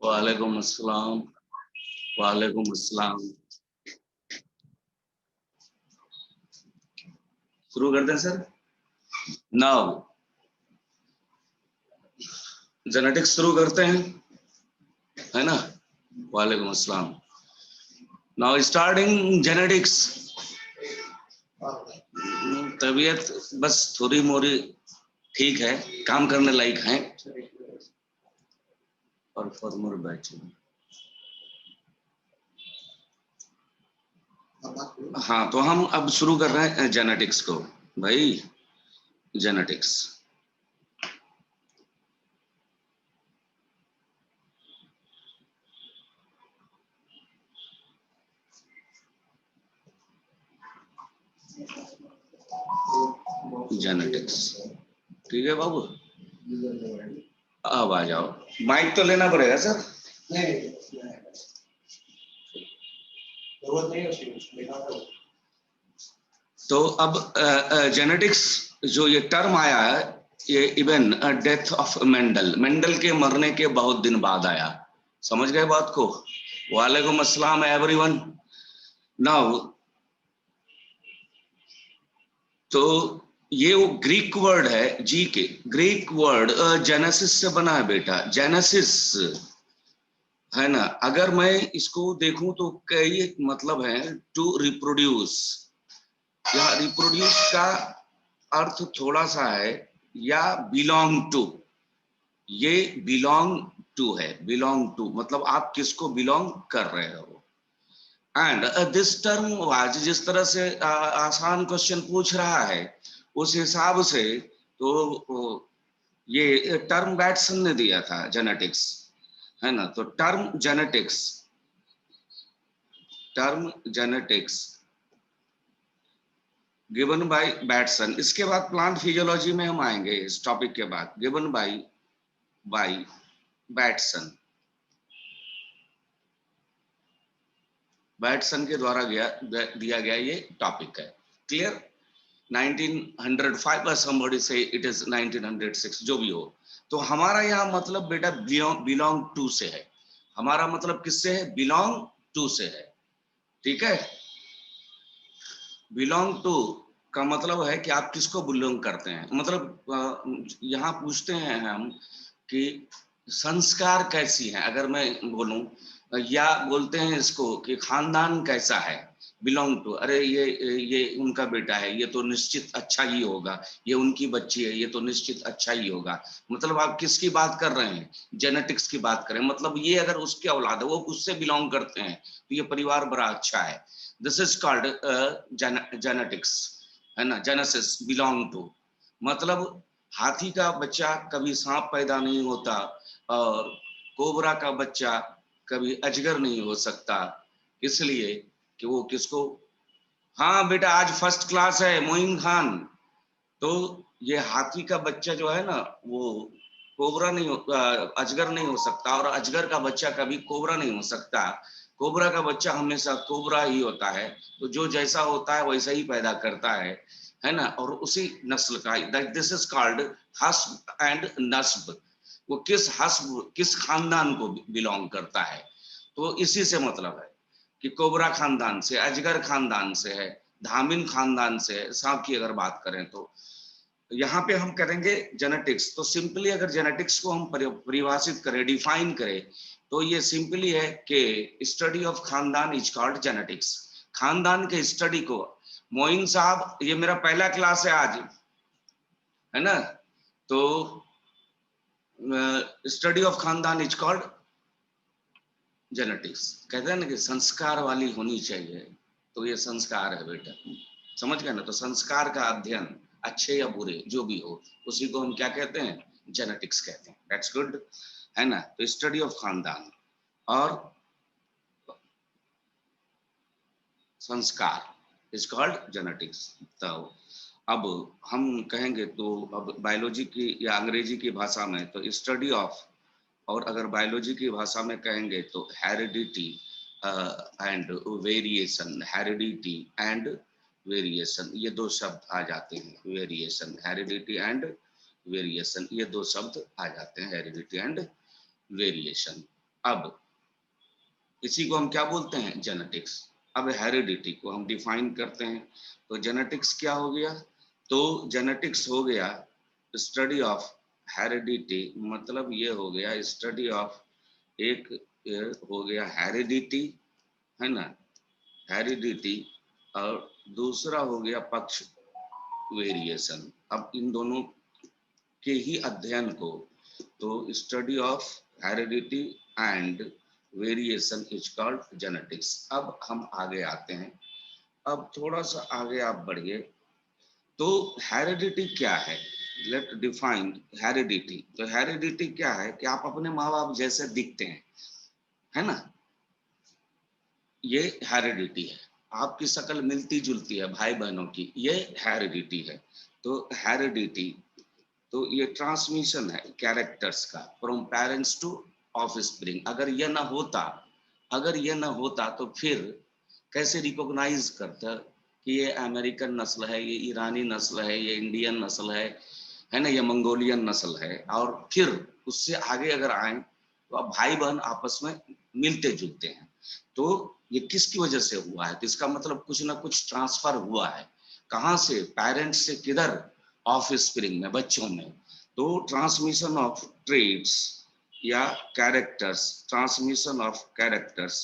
वालेकुम अस्सलाम। वालेकुम अस्सलाम। शुरू करते हैं सर। नाउ जेनेटिक्स शुरू करते हैं, है ना। वालेकुम अस्सलाम। Now starting genetics. तबीयत बस थोड़ी मोरी ठीक है, काम करने लायक है। और फॉर्मर बैच, हाँ, तो हम अब शुरू कर रहे हैं जेनेटिक्स को। भाई जेनेटिक्स, जेनेटिक्स, ठीक है बाबू। अब आ जाओ, माइक तो लेना पड़ेगा सर। तो अब जेनेटिक्स जो ये टर्म आया है, ये even death of Mendel, Mendel के मरने के बहुत दिन बाद आया। समझ गए बात को। वालेकुम अस्सलाम एवरीवन। नाउ तो ये वो ग्रीक वर्ड है, जी के ग्रीक वर्ड जेनेसिस से बना है बेटा, जेनेसिस, है ना। अगर मैं इसको देखूं तो कई मतलब है, टू रिप्रोड्यूस। यहाँ रिप्रोड्यूस का अर्थ थोड़ा सा है, या बिलोंग टू, ये बिलोंग टू है। बिलोंग टू मतलब आप किसको बिलोंग कर रहे हो। एंड दिस टर्म वाज, जिस तरह से आसान क्वेश्चन पूछ रहा है उस हिसाब से, तो ये टर्म बैट्सन ने दिया था जेनेटिक्स, है ना। तो term genetics given by Batson. इसके बाद प्लांट फिजियोलॉजी में हम आएंगे इस टॉपिक के बाद। गिवन बाय बैट्सन, बैट्सन के द्वारा दिया गया ये टॉपिक है। Clear. 1905 somebody say it is 1906, जो भी हो। तो हमारा यहाँ मतलब बेटा बिलोंग टू से है। हमारा मतलब किससे है? बिलोंग टू से है, ठीक है। बिलोंग टू का मतलब है कि आप किसको बिलोंग करते हैं। मतलब यहाँ पूछते हैं हम कि संस्कार कैसी है, अगर मैं बोलूं, या बोलते हैं इसको कि खानदान कैसा है। बिलोंग टू, अरे ये उनका बेटा है, ये तो निश्चित अच्छा ही होगा। ये उनकी बच्ची है, ये तो निश्चित अच्छा ही होगा। मतलब आप किसकी बात कर रहे हैं? जेनेटिक्स की बात करें, मतलब ये अगर उसके औलाद है, वो उससे बिलोंग करते हैं, तो ये परिवार बड़ा अच्छा है। दिस इज कॉल्ड जेनेटिक्स, है ना। जेनेसिस, बिलोंग टू, मतलब हाथी का बच्चा कभी सांप पैदा नहीं होता, और कोबरा का बच्चा कभी अजगर नहीं हो सकता, इसलिए कि वो किसको। हाँ बेटा, आज फर्स्ट क्लास है मोइन खान। तो ये हाथी का बच्चा जो है ना, वो कोबरा नहीं हो, अजगर नहीं हो सकता, और अजगर का बच्चा कभी कोबरा नहीं हो सकता। कोबरा का बच्चा हमेशा कोबरा ही होता है। तो जो जैसा होता है वैसा ही पैदा करता है ना। और उसी नस्ल का, दिस इज कॉल्ड हस्ब एंड नस्ब। वो किस हस्ब, किस खानदान को बिलोंग करता है। तो इसी से मतलब है कि कोबरा खानदान से, अजगर खानदान से है, धामिन खानदान से है, सांप की अगर बात करें तो। यहाँ पे हम करेंगे जेनेटिक्स। तो सिंपली अगर जेनेटिक्स को हम परिभाषित करें, डिफाइन करें, तो ये सिंपली है कि स्टडी ऑफ खानदान इज कॉल्ड जेनेटिक्स। खानदान के स्टडी को, मोइन साहब ये मेरा पहला क्लास है आज, है ना। तो स्टडी ऑफ खानदान इज कॉल्ड जेनेटिक्स। कहते हैं ना कि संस्कार वाली होनी चाहिए, तो ये संस्कार है बेटा, समझ गए ना। तो संस्कार का अध्ययन, अच्छे या बुरे जो भी हो, उसी को हम क्या कहते हैं? जेनेटिक्स कहते हैं। दैट्स गुड, है ना। तो स्टडी ऑफ खानदान और संस्कार इज कॉल्ड जेनेटिक्स। तो अब हम कहेंगे तो, अब बायोलॉजी की या अंग्रेजी की भाषा में तो स्टडी ऑफ, और अगर बायोलॉजी की भाषा में कहेंगे तो heredity and variation. Heredity and variation, ये दो शब्द आ जाते हैं। वेरिएशन, हेरिडिटी एंड वेरिएशन, ये दो शब्द आ जाते हैं, हेरिडिटी एंड वेरिएशन। अब इसी को हम क्या बोलते हैं, जेनेटिक्स। अब हेरिडिटी को हम डिफाइन करते हैं, तो जेनेटिक्स क्या हो गया, तो जेनेटिक्स हो गया स्टडी ऑफ हेरिडिटी, मतलब ये हो गया स्टडी ऑफ, एक हो गया हेरिडिटी, है ना, हेरिडिटी, और दूसरा हो गया पक्ष वेरिएशन। अब इन दोनों के ही अध्ययन को, तो study of heredity and variation is called genetics. अब हम आगे आते हैं, अब थोड़ा सा आगे आप बढ़िए, तो हेरिडिटी क्या है, लेट डिफाइन हेरिडिटी। तो हेरिडिटी क्या है कि आप अपने माँ बाप जैसे दिखते हैं, है ना, ये हेरिडिटी है। आपकी शक्ल मिलती जुलती है भाई बहनों की, ये हेरिडिटी है। तो हेरिडिटी, तो ये ट्रांसमिशन है कैरेक्टर्स का फ्रॉम पेरेंट्स टू ऑफस्प्रिंग। अगर ये ना होता, अगर ये ना होता तो फिर कैसे रिकॉग्नाइज करता कि ये अमेरिकन नस्ल है, ये ईरानी नस्ल है, ये इंडियन नस्ल है ना, ये मंगोलियन नस्ल है। और फिर उससे आगे अगर आए तो अब भाई बहन आपस में मिलते जुलते हैं। तो ये किसकी वजह से हुआ है, तो इसका मतलब कुछ ना कुछ ट्रांसफर हुआ है। कहाँ से, पेरेंट्स से किधर, ऑफ स्प्रिंग में, बच्चों में। तो ट्रांसमिशन ऑफ ट्रेड्स या कैरेक्टर्स, ट्रांसमिशन ऑफ कैरेक्टर्स।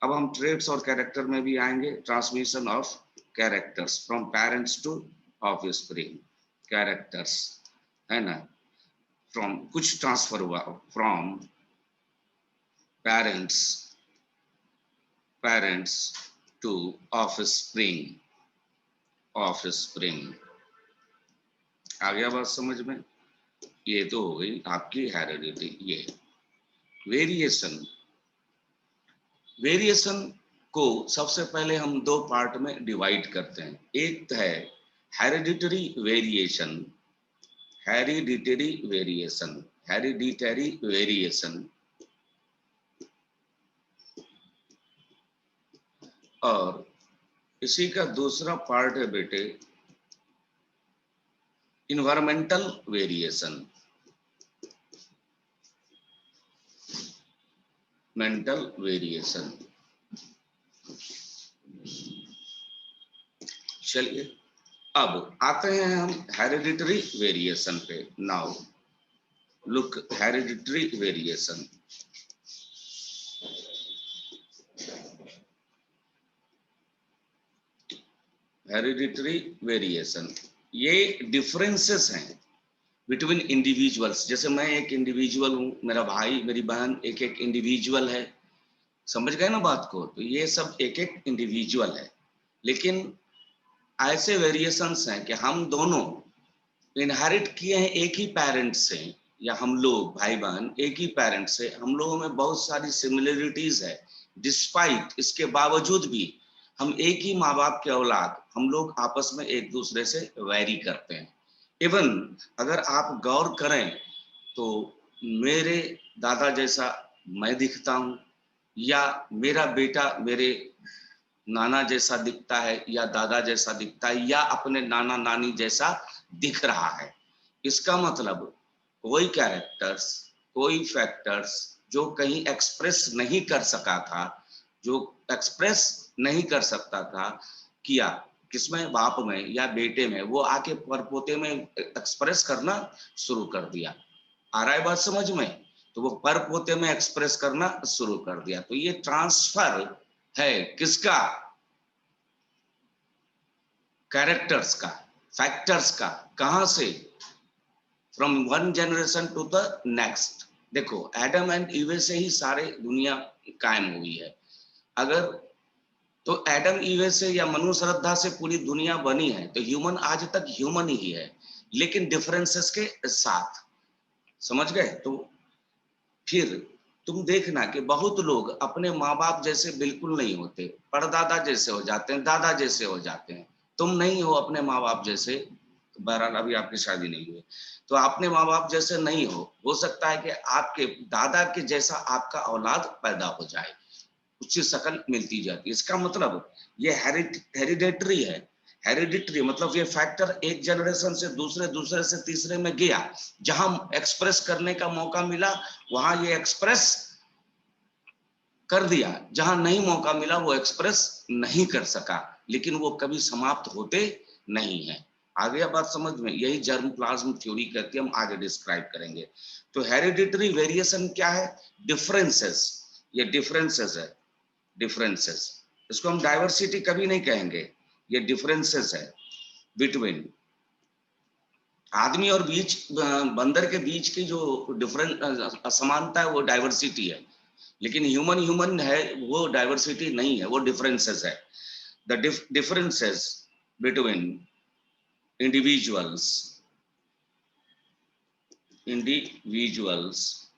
अब हम ट्रेड्स और कैरेक्टर में भी आएंगे, transmission of characters from parents to offspring, characters, है ना, फ्रॉम, कुछ ट्रांसफर हुआ from parents, parents to offspring, offspring. आ गया बात समझ में, ये तो हो गई आपकी हेरिडिटी। ये वेरिएशन, वेरिएशन को सबसे पहले हम दो पार्ट में डिवाइड करते हैं। एक है hereditary variation, hereditary variation, hereditary variation, और इसी का दूसरा पार्ट है बेटे इन्वायरमेंटल वेरिएशन, मेंटल वेरिएशन। चलिए अब आते हैं हम हेरिडिटरी वेरिएशन पे। Now look hereditary variation. Hereditary variation, ये डिफरेंसेस हैं बिटवीन इंडिविजुअल्स। जैसे मैं एक इंडिविजुअल हूँ, मेरा भाई मेरी बहन एक एक इंडिविजुअल है, समझ गए ना बात को, तो ये सब एक एक इंडिविजुअल है। लेकिन ऐसे वेरिएशंस हैं कि हम दोनों इनहेरिट किए हैं एक ही पेरेंट से, या हम लोग भाई बहन एक ही पेरेंट से, हम लोगों में बहुत सारी सिमिलरिटीज है। डिस्पाइट इसके बावजूद भी हम एक ही माँ बाप के औलाद, हम लोग आपस में एक दूसरे से वैरी करते हैं। इवन अगर आप गौर करें तो मेरे दादा जैसा मैं दिखता हूँ, या मेरा बेटा मेरे नाना जैसा दिखता है, या दादा जैसा दिखता है, या अपने नाना नानी जैसा दिख रहा है। इसका मतलब कोई कैरेक्टर्स, कोई फैक्टर्स जो कहीं एक्सप्रेस नहीं कर सका था, जो एक्सप्रेस नहीं कर सकता था, किया किसमें, बाप में या बेटे में, वो आके परपोते में एक्सप्रेस करना शुरू कर दिया। आ रहा है बात समझ में, तो वो परपोते में एक्सप्रेस करना शुरू कर दिया। तो ये ट्रांसफर है किसका, कैरेक्टर्स का, फैक्टर्स का। कहां से, from one generation to the next. देखो एडम एंड ईवे से ही सारे दुनिया कायम हुई है। अगर तो एडम ईवे से या मनु श्रद्धा से पूरी दुनिया बनी है, तो ह्यूमन आज तक ह्यूमन ही है, लेकिन डिफरेंसेस के साथ, समझ गए। तो फिर तुम देखना कि बहुत लोग अपने माँ बाप जैसे बिल्कुल नहीं होते, परदादा जैसे हो जाते हैं, दादा जैसे हो जाते हैं। तुम नहीं हो अपने माँ बाप जैसे, बहरहाल अभी आपकी शादी नहीं हुई, तो अपने माँ बाप जैसे नहीं हो सकता है कि आपके दादा के जैसा आपका औलाद पैदा हो जाए, उसकी शक्ल मिलती जाती है। इसका मतलब ये हेरिडेटरी है। हेरिडिटरी मतलब ये फैक्टर एक जनरेशन से दूसरे, दूसरे से तीसरे में गया, जहां एक्सप्रेस करने का मौका मिला वहां ये एक्सप्रेस कर दिया, जहां नहीं मौका मिला वो एक्सप्रेस नहीं कर सका, लेकिन वो कभी समाप्त होते नहीं है। आ गया बात समझ में? यही जर्म प्लाज्म थ्योरी कहती है, हम आगे डिस्क्राइब करेंगे। तो हेरिडिटरी वेरिएशन क्या है? डिफरेंसेस, ये डिफरेंसेस है, डिफरेंसेस। इसको हम डाइवर्सिटी कभी नहीं कहेंगे, ये डिफरेंसेस है बिटवीन आदमी और बीच बंदर के बीच की जो डिफरेंट असमानता है वो डाइवर्सिटी है, लेकिन ह्यूमन ह्यूमन है वो डाइवर्सिटी नहीं है, वो डिफरेंसेस है। The differences between individuals, individuals,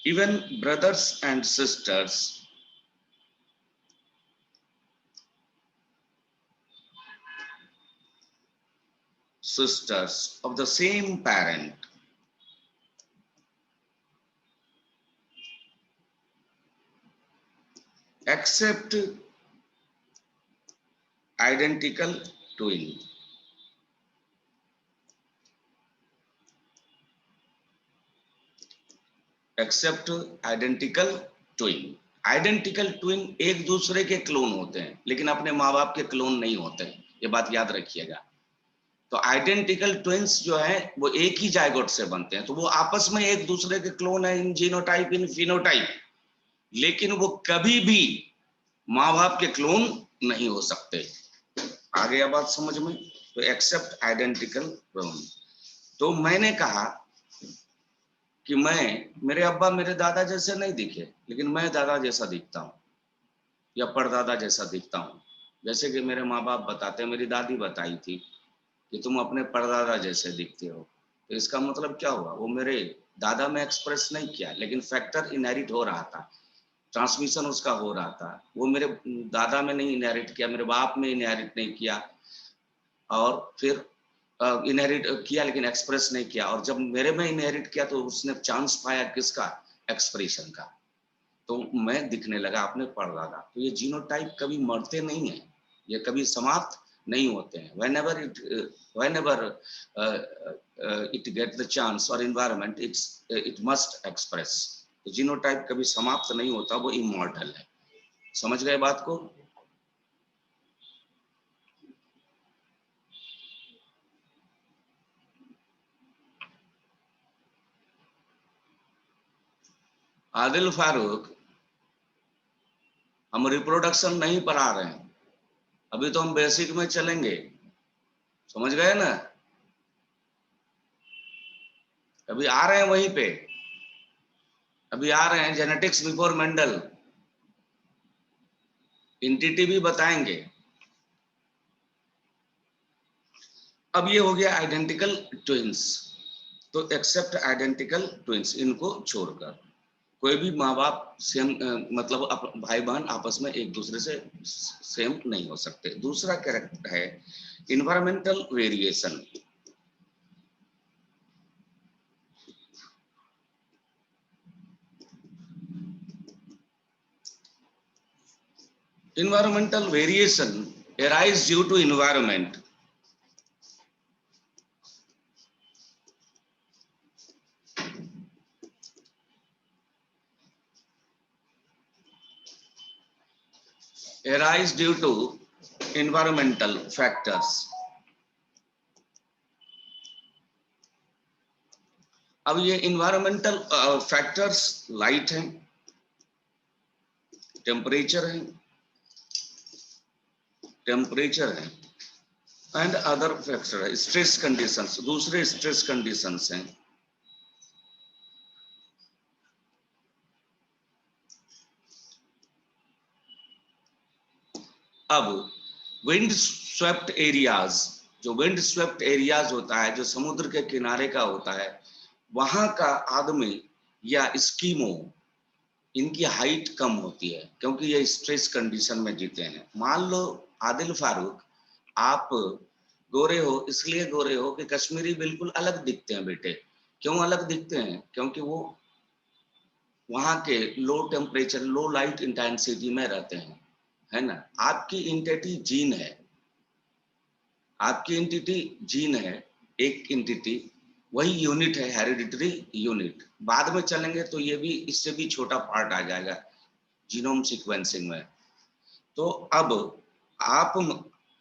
even brothers and sisters, sisters of the same parent, except identical twin, except identical twin. Identical twin एक दूसरे के क्लोन होते हैं, लेकिन अपने माँ बाप के क्लोन नहीं होते, ये बात याद रखिएगा। तो आइडेंटिकल ट्विन्स जो है वो एक ही जायगोट से बनते हैं, तो वो आपस में एक दूसरे के क्लोन है इन जीनोटाइप इन फिनोटाइप, लेकिन वो कभी भी माँ बाप के क्लोन नहीं हो सकते। आ गया बात समझ में? तो एक्सेप्ट आइडेंटिकल क्लोन। तो मैंने कहा कि मेरे अब्बा मेरे दादा जैसे नहीं दिखे, लेकिन मैं दादा जैसा दिखता हूँ या परदादा जैसा दिखता हूँ। जैसे कि मेरे माँ बाप बताते, मेरी दादी बताई थी कि तुम अपने परदादा जैसे दिखते हो। तो इसका मतलब क्या हुआ? वो मेरे दादा में एक्सप्रेस नहीं किया, लेकिन फैक्टर इनहेरिट हो रहा था, ट्रांसमिशन उसका हो रहा था। वो मेरे दादा में नहीं इनहेरिट किया, मेरे बाप में इनहेरिट नहीं किया, और फिर इनहेरिट किया लेकिन एक्सप्रेस नहीं किया, और जब मेरे में इनहेरिट किया तो उसने चांस पाया किसका? एक्सप्रेशन का। तो मैं दिखने लगा अपने परदादा। तो ये जीनोटाइप कभी मरते नहीं है, ये कभी समाप्त नहीं होते हैं। whenever it get the chance or environment, it must express। तो जीनोटाइप कभी समाप्त नहीं होता, वो इमॉर्टल है। समझ गए बात को? आदिल फारूक, हम रिप्रोडक्शन नहीं पढ़ा रहे हैं, अभी तो हम बेसिक में चलेंगे। समझ गए ना? अभी आ रहे हैं वहीं पे, अभी आ रहे हैं जेनेटिक्स बिफोर मेंडल, इंटिटी भी बताएंगे। अब ये हो गया आइडेंटिकल ट्विंस। तो एक्सेप्ट आइडेंटिकल ट्विंस, इनको छोड़कर कोई भी माँ बाप सेम मतलब भाई बहन आपस में एक दूसरे से सेम नहीं हो सकते। दूसरा कैरेक्टर है environmental variation. Environmental variation arise due to environment. Arise due to environmental factors. अब ये environmental factors लाइट हैं, टेम्परेचर है, एंड अदर फैक्टर है, स्ट्रेस कंडीशंस, दूसरे स्ट्रेस कंडीशंस हैं। अब विंड स्वेप्ट एरियाज, जो विंड स्वेप्ट एरियाज होता है, जो समुद्र के किनारे का होता है, वहां का आदमी या स्कीमो, इनकी हाइट कम होती है क्योंकि ये स्ट्रेस कंडीशन में जीते हैं। मान लो आदिल फारूक, आप गोरे हो, इसलिए गोरे हो कि कश्मीरी बिल्कुल अलग दिखते हैं बेटे। क्यों अलग दिखते हैं? क्योंकि वो वहां के लो टेम्परेचर, लो लाइट इंटेंसिटी में रहते हैं, है ना? आपकी इंटिटी जीन है, आपकी इंटिटी जीन है, एक इंटिटी, वही यूनिट है हेरिडिटरी यूनिट। बाद में चलेंगे तो ये भी इससे भी छोटा पार्ट आ जाएगा जीनोम सीक्वेंसिंग में। तो अब आप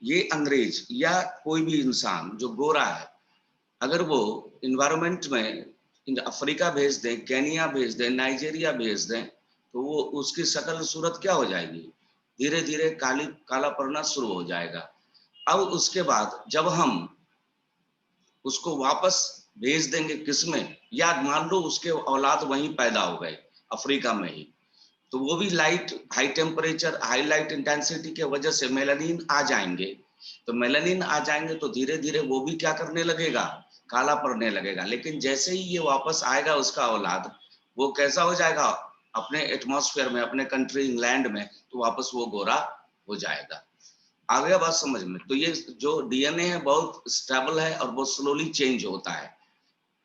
ये अंग्रेज या कोई भी इंसान जो गोरा है, अगर वो इन्वायरमेंट में अफ्रीका भेज दें, केनिया भेज दें, नाइजीरिया भेज दें, तो वो उसकी शक्ल सूरत क्या हो जाएगी, धीरे धीरे काला पड़ना शुरू हो जाएगा। अब उसके बाद जब हम उसको वापस भेज देंगे किसमें, या मान लो उसके औलाद वहीं पैदा हो गए अफ्रीका में ही, तो वो भी light high temperature high light intensity के वजह से मेलानिन आ जाएंगे। तो मेलानिन आ जाएंगे तो धीरे धीरे वो भी क्या करने लगेगा, काला पड़ने लगेगा। लेकिन जैसे ही ये वापस आएगा उसका औलाद, वो कैसा हो जाएगा अपने एटमॉस्फेयर में, अपने कंट्री इंग्लैंड में, तो वापस वो गोरा हो जाएगा। आ गया बात समझ में? तो ये जो डीएनए है बहुत स्टेबल है और बहुत स्लोली चेंज होता है।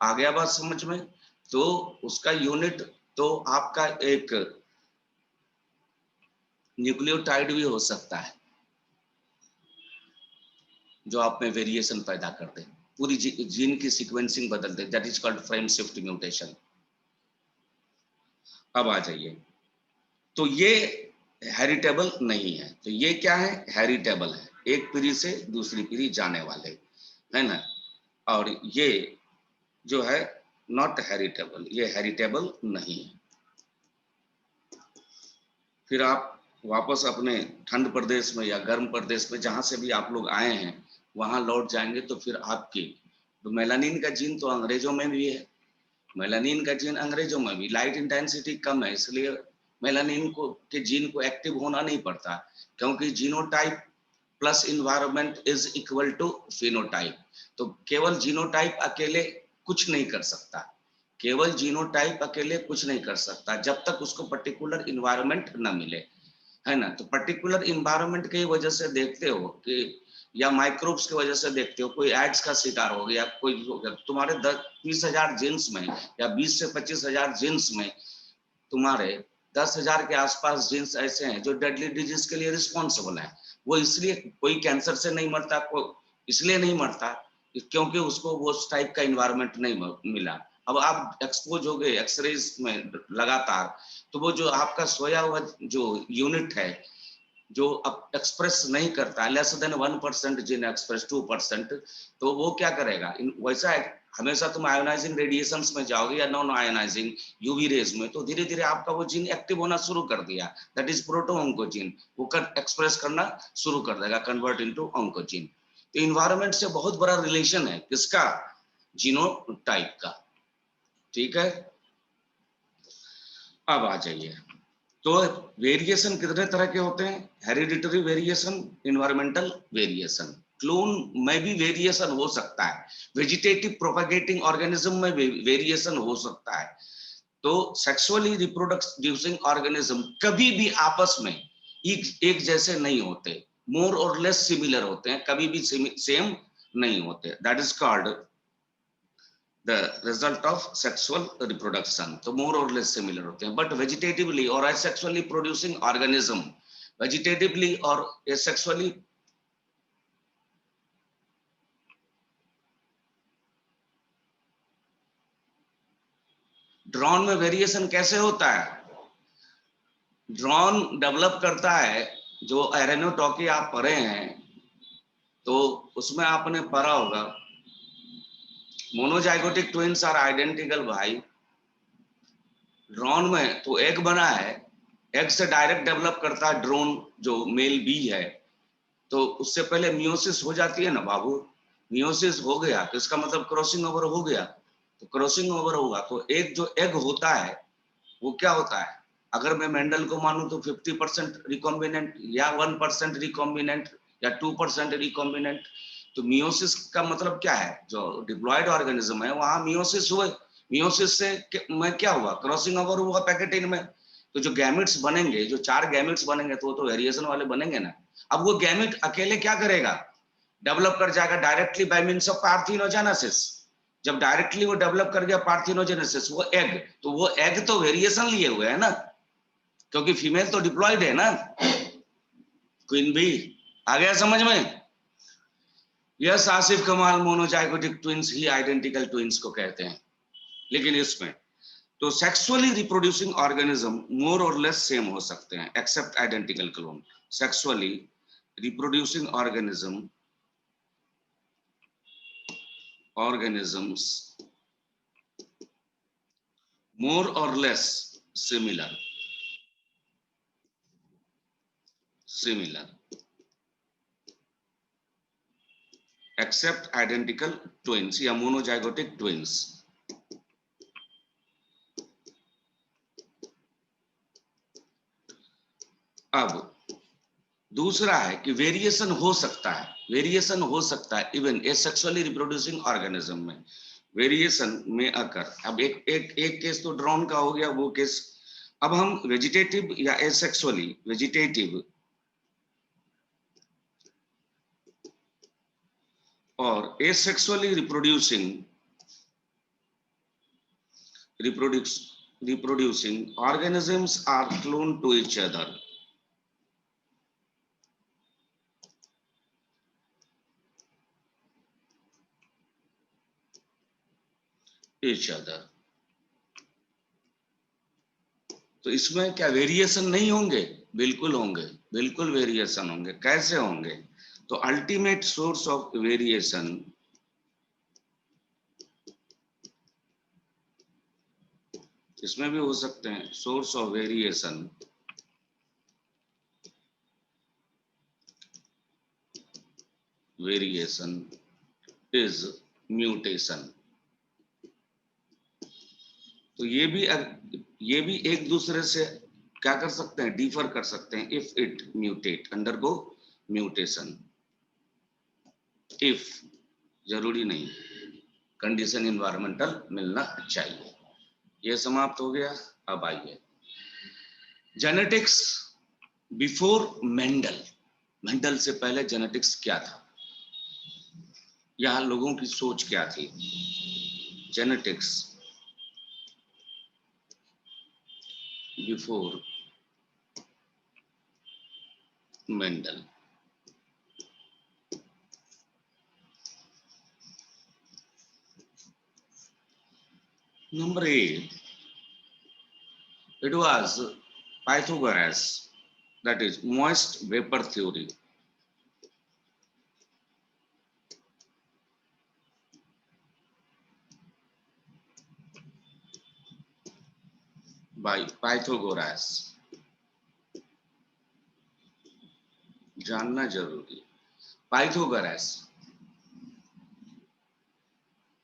आ गया बात समझ में? तो उसका यूनिट तो आपका एक न्यूक्लियोटाइड भी हो सकता है जो आप में वेरिएशन पैदा कर दे, पूरी जीन की सीक्वेंसिंग बदल दे, that is called frame shift mutation. अब आ जाइए, तो ये हेरिटेबल नहीं है, तो ये क्या है, हेरिटेबल है, एक पीढ़ी से दूसरी पीढ़ी जाने वाले, है ना। और ये जो है नॉट हेरिटेबल, ये हेरिटेबल नहीं है। फिर आप वापस अपने ठंड प्रदेश में या गर्म प्रदेश में जहां से भी आप लोग आए हैं वहां लौट जाएंगे, तो फिर आपकी तो मेलानिन का जीन तो अंग्रेजों में भी है, मेलानिन का जीन अंग्रेजों में भी, लाइट इंटेंसिटी कम है इसलिए मेलानिन को के जीन को एक्टिव होना नहीं पड़ता, क्योंकि genotype plus environment is equal to phenotype. तो केवल जीनोटाइप अकेले कुछ नहीं कर सकता, केवल जीनोटाइप अकेले कुछ नहीं कर सकता जब तक उसको पर्टिकुलर इन्वायरमेंट न मिले, है ना। तो पर्टिकुलर इन्वायरमेंट की वजह से देखते हो कि, या माइक्रोब्स की वजह से देखते हो, कोई एड्स का शिकार हो गया, कोई हो गया, तुम्हारे 20,000 जीन्स में या 20 से 25,000 जीन्स में तुम्हारे 10,000 के आसपास जीन्स ऐसे हैं जो डेडली डिजीज के लिए रिस्पॉन्सिबल है। वो इसलिए कोई कैंसर से नहीं मरता, कोई इसलिए नहीं मरता क्योंकि उसको वो टाइप का इन्वायरमेंट नहीं मिला। अब आप एक्सपोज हो गए एक्सरेज में लगातार, तो वो जो आपका सोया हुआ जो यूनिट है जो अब एक्सप्रेस नहीं करता, लेस देन 1% जीन एक्सप्रेस 2%, तो वो क्या करेगा, वैसा हमेशा तुम आयोनाइजिंग रेडिएशंस में जाओगे या नॉन आयोनाइजिंग यूवी रेज में, तो धीरे धीरे आपका वो जीन एक्टिव होना शुरू कर दिया, दैट इज प्रोटो ऑन्कोजीन, वो एक्सप्रेस करना शुरू कर देगा, कन्वर्ट इनटू ऑन्कोजीन। तो इन्वायरमेंट से बहुत बड़ा रिलेशन है किसका, जीनोटाइप का, ठीक है। अब आ जाइए, तो वेरिएशन कितने तरह के होते हैं, hereditary variation, environmental variation, clone में भी वेरिएशन हो सकता है, वेजिटेटिव प्रोपेगेटिंग ऑर्गेनिज्म में वेरिएशन हो सकता है। तो सेक्सुअली रिप्रोडक्टिंग ऑर्गेनिज्म कभी भी आपस में एक जैसे नहीं होते, मोर और लेस सिमिलर होते हैं, कभी भी सेम नहीं होते, that is called the result of sexual reproduction, तो more or less similar होते हैं। but vegetatively or asexually producing organism, vegetatively or asexually drawn में वेरिएशन कैसे होता है, ड्रॉन डेवलप करता है, जो एरेनोटॉकी आप पढ़े हैं तो उसमें आपने पढ़ा होगा मोनोजाइगोटिक ट्विंस आर आइडेंटिकल भाई। ड्रोन में तो एग बना है, एग से डायरेक्ट डेवलप करता है ड्रोन जो मेल बी है, तो उससे पहले मियोसिस हो जाती है ना बाबू, मियोसिस हो गया तो इसका मतलब क्रॉसिंग ओवर हो गया, तो क्रॉसिंग ओवर होगा तो एक जो एग होता है वो क्या होता है, अगर मैं मेंडल को मानूं तो 50% रिकॉम्बिनेंट या 1% रिकॉम्बिनेंट या 2% रिकॉम्बिनेंट। तो मियोसिस का मतलब क्या है, जो डिप्लॉयड ऑर्गेनिज्म है वहां मियोसिस हुए, मियोसिस से में क्या हुआ, क्रॉसिंग ओवर हुआ पैकेटिन में, तो जो गैमेट्स बनेंगे, जो 4 गैमेट्स बनेंगे तो वो तो वेरिएशन वाले बनेंगे ना। अब वो गैमेट अकेले क्या करेगा, डेवलप कर जाएगा directly by means of parthenogenesis. जब डायरेक्टली वो डेवलप कर गया पार्थिनोजेनेसिस, वो एग, तो वो एग तो वेरिएशन लिए हुए है ना, क्योंकि फीमेल तो डिप्लॉयड है ना, क्वीन भी। आ गया समझ में? यस, आसिफ कमाल मोनोजाइगोटिक ट्विंस ही आइडेंटिकल ट्विंस को कहते हैं। लेकिन इसमें तो सेक्सुअली रिप्रोड्यूसिंग ऑर्गेनिज्म मोर और लेस सेम हो सकते हैं except identical clone. Sexually reproducing organisms more or less similar except identical twins या monozygotic twins। अब दूसरा है कि वेरिएशन हो सकता है इवन एसेक्सुअली रिप्रोड्यूसिंग ऑर्गेनिज्म में वेरिएशन में अकर। अब एक केस तो ड्रोन का हो गया, वो केस। अब हम वेजिटेटिव या एसेक्सुअली वेजिटेटिव और asexually reproducing organisms are cloned to each other। तो इसमें क्या वेरिएशन नहीं होंगे? बिल्कुल होंगे, बिल्कुल वेरिएशन होंगे। कैसे होंगे? तो अल्टीमेट सोर्स ऑफ वेरिएशन इसमें भी हो सकते हैं। Source of variation is mutation. तो ये भी एक दूसरे से क्या कर सकते हैं? डिफर कर सकते हैं। If it mutate, undergo mutation. If जरूरी नहीं, कंडीशन इन्वायरमेंटल मिलना चाहिए। ये समाप्त हो गया। अब आइए जेनेटिक्स बिफोर मेंडल से पहले जेनेटिक्स क्या था, यहां लोगों की सोच क्या थी। Genetics before Mendel. Number 8, it was Pythagoras, that is moist vapor theory। by Pythagoras, जानना जरूरी। पाइथागोरस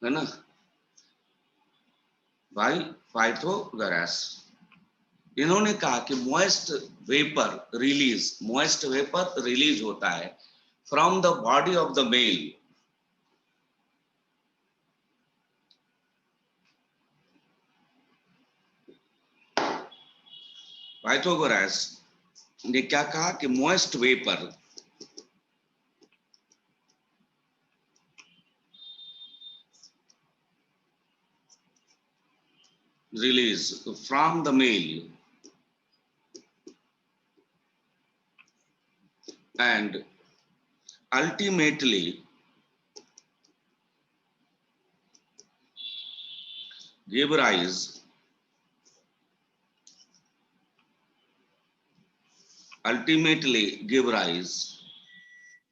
है ना भाई, पाइथागोरस। इन्होंने कहा कि मॉइस्ट वेपर रिलीज होता है from the body of the male. Pythagoras ने क्या कहा कि moist vapour release from the male and ultimately give rise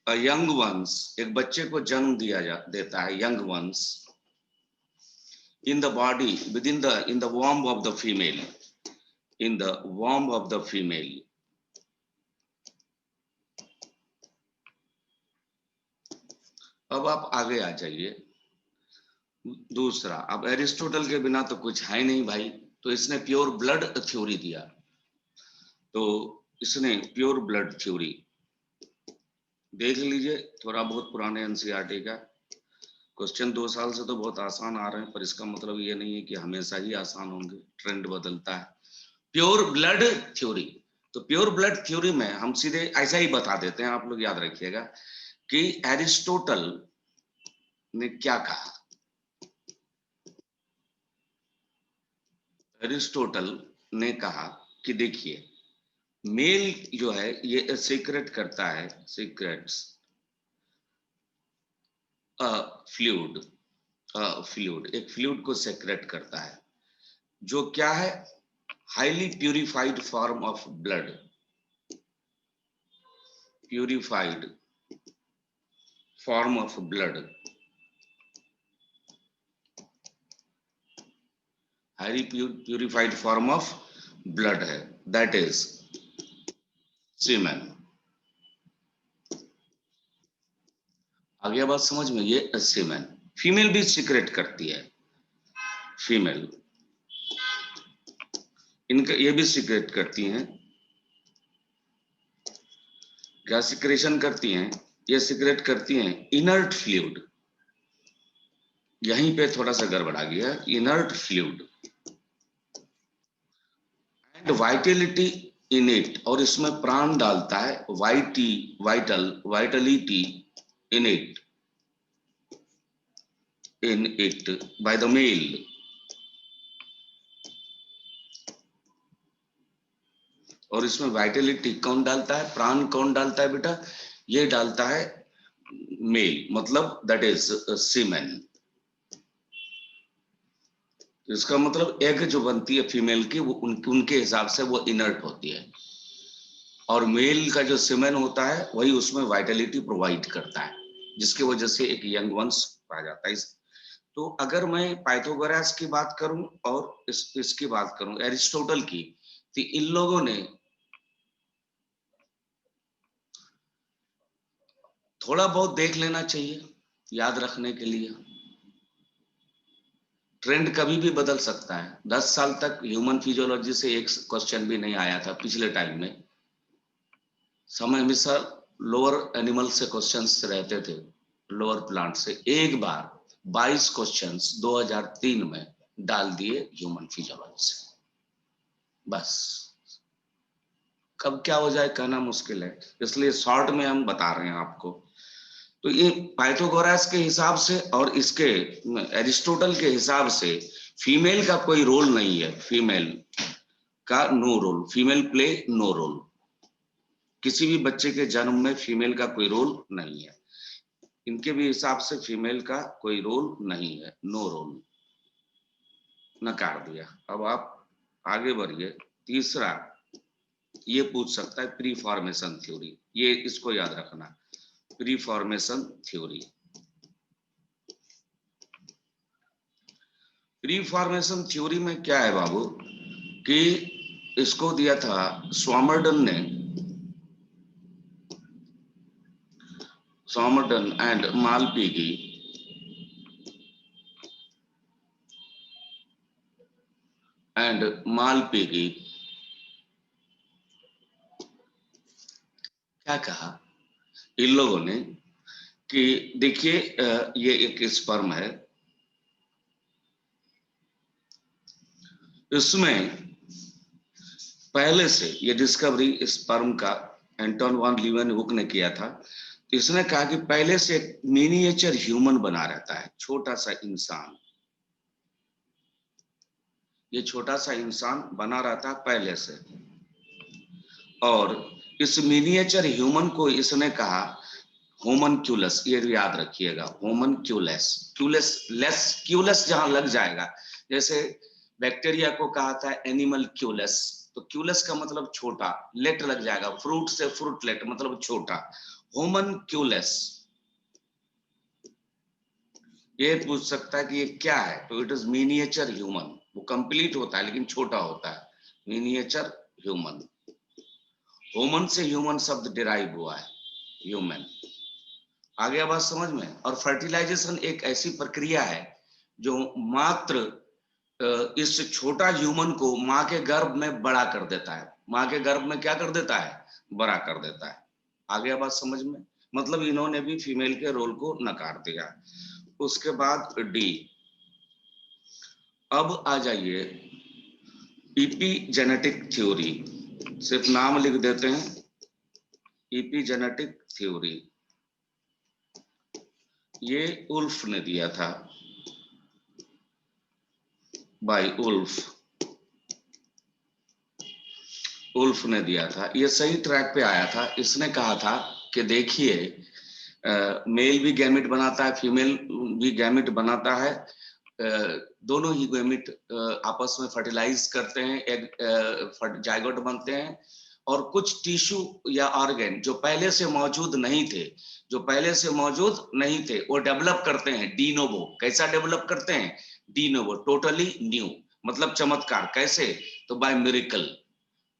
a young ones, एक बच्चे को जन्म देता है young ones in the body in the womb of the female, in the womb of the female। अब आप आगे आ जाइए। दूसरा, अब एरिस्टोटल के बिना तो कुछ है नहीं भाई, तो इसने प्योर ब्लड थ्योरी दिया। तो इसने प्योर ब्लड थ्योरी देख लीजिए, थोड़ा बहुत पुराने एनसीईआरटी का क्वेश्चन 2 साल से तो बहुत आसान आ रहे हैं, पर इसका मतलब ये नहीं है कि हमेशा ही आसान होंगे, ट्रेंड बदलता है। प्योर ब्लड थ्योरी, तो प्योर ब्लड थ्योरी में हम सीधे ऐसा ही बता देते हैं, आप लोग याद रखिएगा कि एरिस्टोटल ने क्या कहा। एरिस्टोटल ने कहा कि देखिए, मेल जो है ये सीक्रेट करता है, सीक्रेट्स फ्लूइड, एक फ्लूइड को सेक्रेट करता है, जो क्या है, highly purified form of blood, purified form of blood, highly purified form of blood है, दैट इज सीमेन। आ गया बात समझ में? ये सीमेन। फीमेल भी सीक्रेट करती है, फीमेल इनका ये भी सीक्रेट करती हैं। क्या सिक्रेशन करती हैं? ये सिक्रेट करती हैं इनर्ट फ्लूइड। यहीं पे थोड़ा सा गड़बड़ा गया, inert fluid and vitality in it, और इसमें प्राण डालता है vitality in it by the male. और इसमें वाइटलिटी कौन डालता है, प्राण कौन डालता है बेटा? ये डालता है मेल, मतलब दैट इज सीमेन। इसका मतलब एग जो बनती है फीमेल की, वो उनके हिसाब से वो इनर्ट होती है, और मेल का जो सीमेन होता है वही उसमें वाइटलिटी प्रोवाइड करता है, जिसकी वजह से एक यंग वंश पाया जाता है। तो अगर मैं पाइथागोरस की बात करूं और इसकी बात करूं एरिस्टोटल की, तो इन लोगों ने थोड़ा बहुत देख लेना चाहिए याद रखने के लिए। ट्रेंड कभी भी बदल सकता है। 10 साल तक ह्यूमन फिजियोलॉजी से एक क्वेश्चन भी नहीं आया था पिछले टाइम में। समय हमेशा लोअर एनिमल से क्वेश्चंस रहते थे, लोअर प्लांट से। एक बार 22 क्वेश्चंस 2003 में डाल दिए ह्यूमन फिजियोलॉजी से। बस कब क्या हो जाए कहना मुश्किल है, इसलिए शॉर्ट में हम बता रहे हैं आपको। तो ये पाइथागोरस के हिसाब से और इसके एरिस्टोटल के हिसाब से फीमेल का कोई रोल नहीं है, फीमेल का no role, female play no role. किसी भी बच्चे के जन्म में फीमेल का कोई रोल नहीं है। इनके भी हिसाब से फीमेल का कोई रोल नहीं है, नो रोल, नकार दिया। अब आप आगे बढ़िए। तीसरा ये पूछ सकता है प्री फॉर्मेशन थ्योरी, ये इसको याद रखना, pre formation theory. Pre formation theory में क्या है बाबू, कि इसको दिया था स्वामरडन ने, स्वामरडन एंड मालपीगी, क्या कहा इन लोगों ने कि देखिए ये एक स्पर्म है, इसमें पहले से ये डिस्कवरी स्पर्म का एंटोन वॉन लीeuwenhoek ने किया था। इसने कहा कि पहले से एक मिनिएचर ह्यूमन बना रहता है, छोटा सा इंसान, ये छोटा सा इंसान बना रहता है पहले से। और इस मिनिएचर ह्यूमन को इसने कहा होमनक्यूलस, ये याद रखिएगा, होमनक्यूलस। क्यूलस जहां लग जाएगा, जैसे बैक्टीरिया को कहा था एनिमल क्यूलस, तो क्यूलस का मतलब छोटा, लेट लग जाएगा, फ्रूट से फ्रूटलेट मतलब छोटा, होमनक्यूलस। ये पूछ सकता है कि ये क्या है, तो इट इज मिनिएचर ह्यूमन। वो कंप्लीट होता है लेकिन छोटा होता है, मिनिएचर ह्यूमन। होमन से ह्यूमन शब्द डिराइव हुआ है, ह्यूमन। आगे बात समझ में? और फर्टिलाइजेशन एक ऐसी प्रक्रिया है जो मात्र इस छोटा ह्यूमन को माँ के गर्भ में बड़ा कर देता है, माँ के गर्भ में क्या कर देता है, बड़ा कर देता है। आगे बात समझ में? मतलब इन्होंने भी फीमेल के रोल को नकार दिया। उसके बाद डी, अब आ जाइए इपीजेनेटिक थ्योरी, सिर्फ नाम लिख देते हैं, इपीजेनेटिक थ्योरी। ये उल्फ ने दिया था, बाय उल्फ ने दिया था। ये सही ट्रैक पे आया था। इसने कहा था कि देखिए मेल भी गैमेट बनाता है, फीमेल भी गैमेट बनाता है, दोनों ही गैमेट आपस में फर्टिलाइज करते हैं, एक जाइगोट बनते हैं, और कुछ टिश्यू या ऑर्गन जो पहले से मौजूद नहीं थे, वो डेवलप करते हैं डीनोवो। कैसा डेवलप करते हैं? डीनोवो, टोटली न्यू, मतलब चमत्कार। कैसे? तो बाय मिरेकल।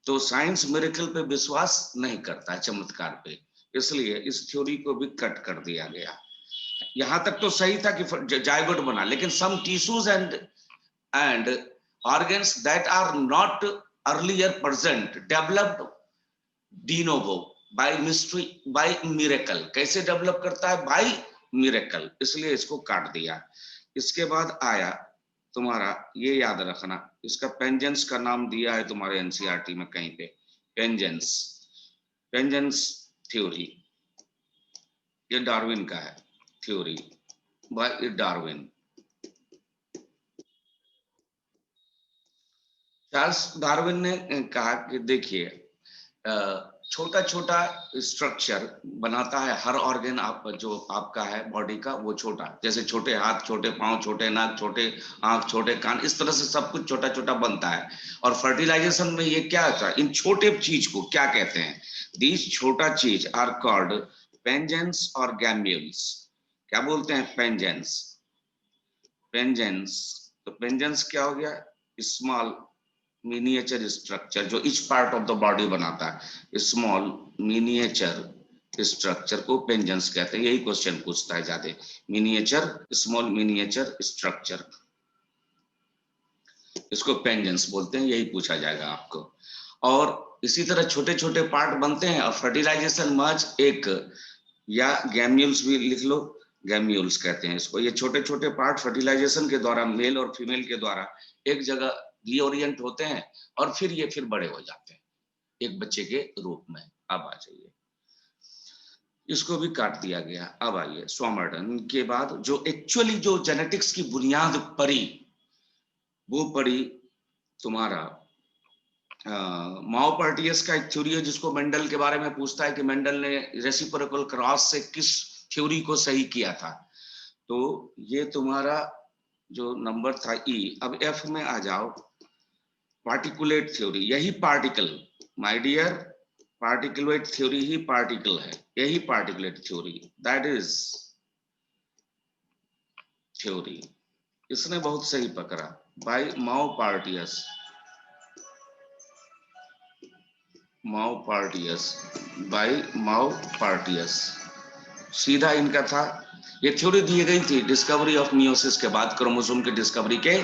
तो साइंस मिरेकल पे विश्वास नहीं करता है, चमत्कार पे, इसलिए इस थ्योरी को भी कट कर दिया गया। यहां तक तो सही था कि जाइगोट बना, लेकिन some tissues and organs that are not earlier present developed de novo by mystery, by miracle. कैसे डेवलप करता है? बाय मिरेकल, इसलिए इसको काट दिया। इसके बाद आया तुम्हारा, ये याद रखना, इसका पेंजेंस का नाम दिया है तुम्हारे एनसीईआरटी में कहीं पे, पेंजेंस थ्योरी, ये डार्विन का है, theory by Darwin. Charles Darwin ने कहा कि देखिए, छोटा छोटा स्ट्रक्चर बनाता है हर ऑर्गन, आप जो आपका है बॉडी का, वो छोटा, जैसे छोटे हाथ, छोटे पांव, छोटे नाक, छोटे आंख, छोटे कान, इस तरह से सब कुछ छोटा छोटा बनता है। और फर्टिलाइजेशन में ये क्या होता है? इन छोटे चीज को क्या कहते हैं? दीज छोटा चीज आर कॉल्ड पेंजेंस और गैम्यूल्स। क्या बोलते हैं? पेंजेंस, पेंजेंस। तो पेंजेंस क्या हो गया? स्मॉल मिनिएचर स्ट्रक्चर जो each part of the body बनाता है, स्मॉल मिनिएचर स्ट्रक्चर को पेंजेंस कहते हैं। यही क्वेश्चन पूछता है ज्यादा, मिनिएचर, स्मॉल मिनिएचर स्ट्रक्चर, इसको पेंजेंस बोलते हैं, यही पूछा जाएगा आपको। और इसी तरह छोटे छोटे पार्ट बनते हैं, और फर्टिलाइजेशन मज एक, या गैम्यूल्स भी लिख लो, गैम्यूल्स कहते हैं इसको। ये छोटे छोटे पार्ट फर्टिलाइजेशन के द्वारा, मेल और फीमेल के द्वारा एक जगह रीओरिएंट होते हैं, और फिर ये फिर बड़े हो जाते हैं एक बच्चे के रूप में। अब आ जाइए, इसको भी काट दिया गया। अब आइए स्वामर्टन के बाद जो एक्चुअली जो जेनेटिक्स की बुनियाद पड़ी, वो पड़ी तुम्हारा माओपार्टियस का एक थ्योरी है, जिसको मेंडल के बारे में पूछता है कि मेंडल ने रेसिप्रोकल क्रॉस से किस थ्योरी को सही किया था। तो ये तुम्हारा जो नंबर था ई। अब एफ में आ जाओ, पार्टिकुलेट थ्योरी, यही particle, my dear, particulate theory ही पार्टिकल है, यही particulate theory, that is theory. इसने बहुत सही पकड़ा, बाय माओपार्टियस, माओपार्टियस, बाय माओपार्टियस, सीधा इनका था। ये थ्योरी दी गई थी डिस्कवरी ऑफ मियोसिस के बाद, क्रोमोसोम की डिस्कवरी के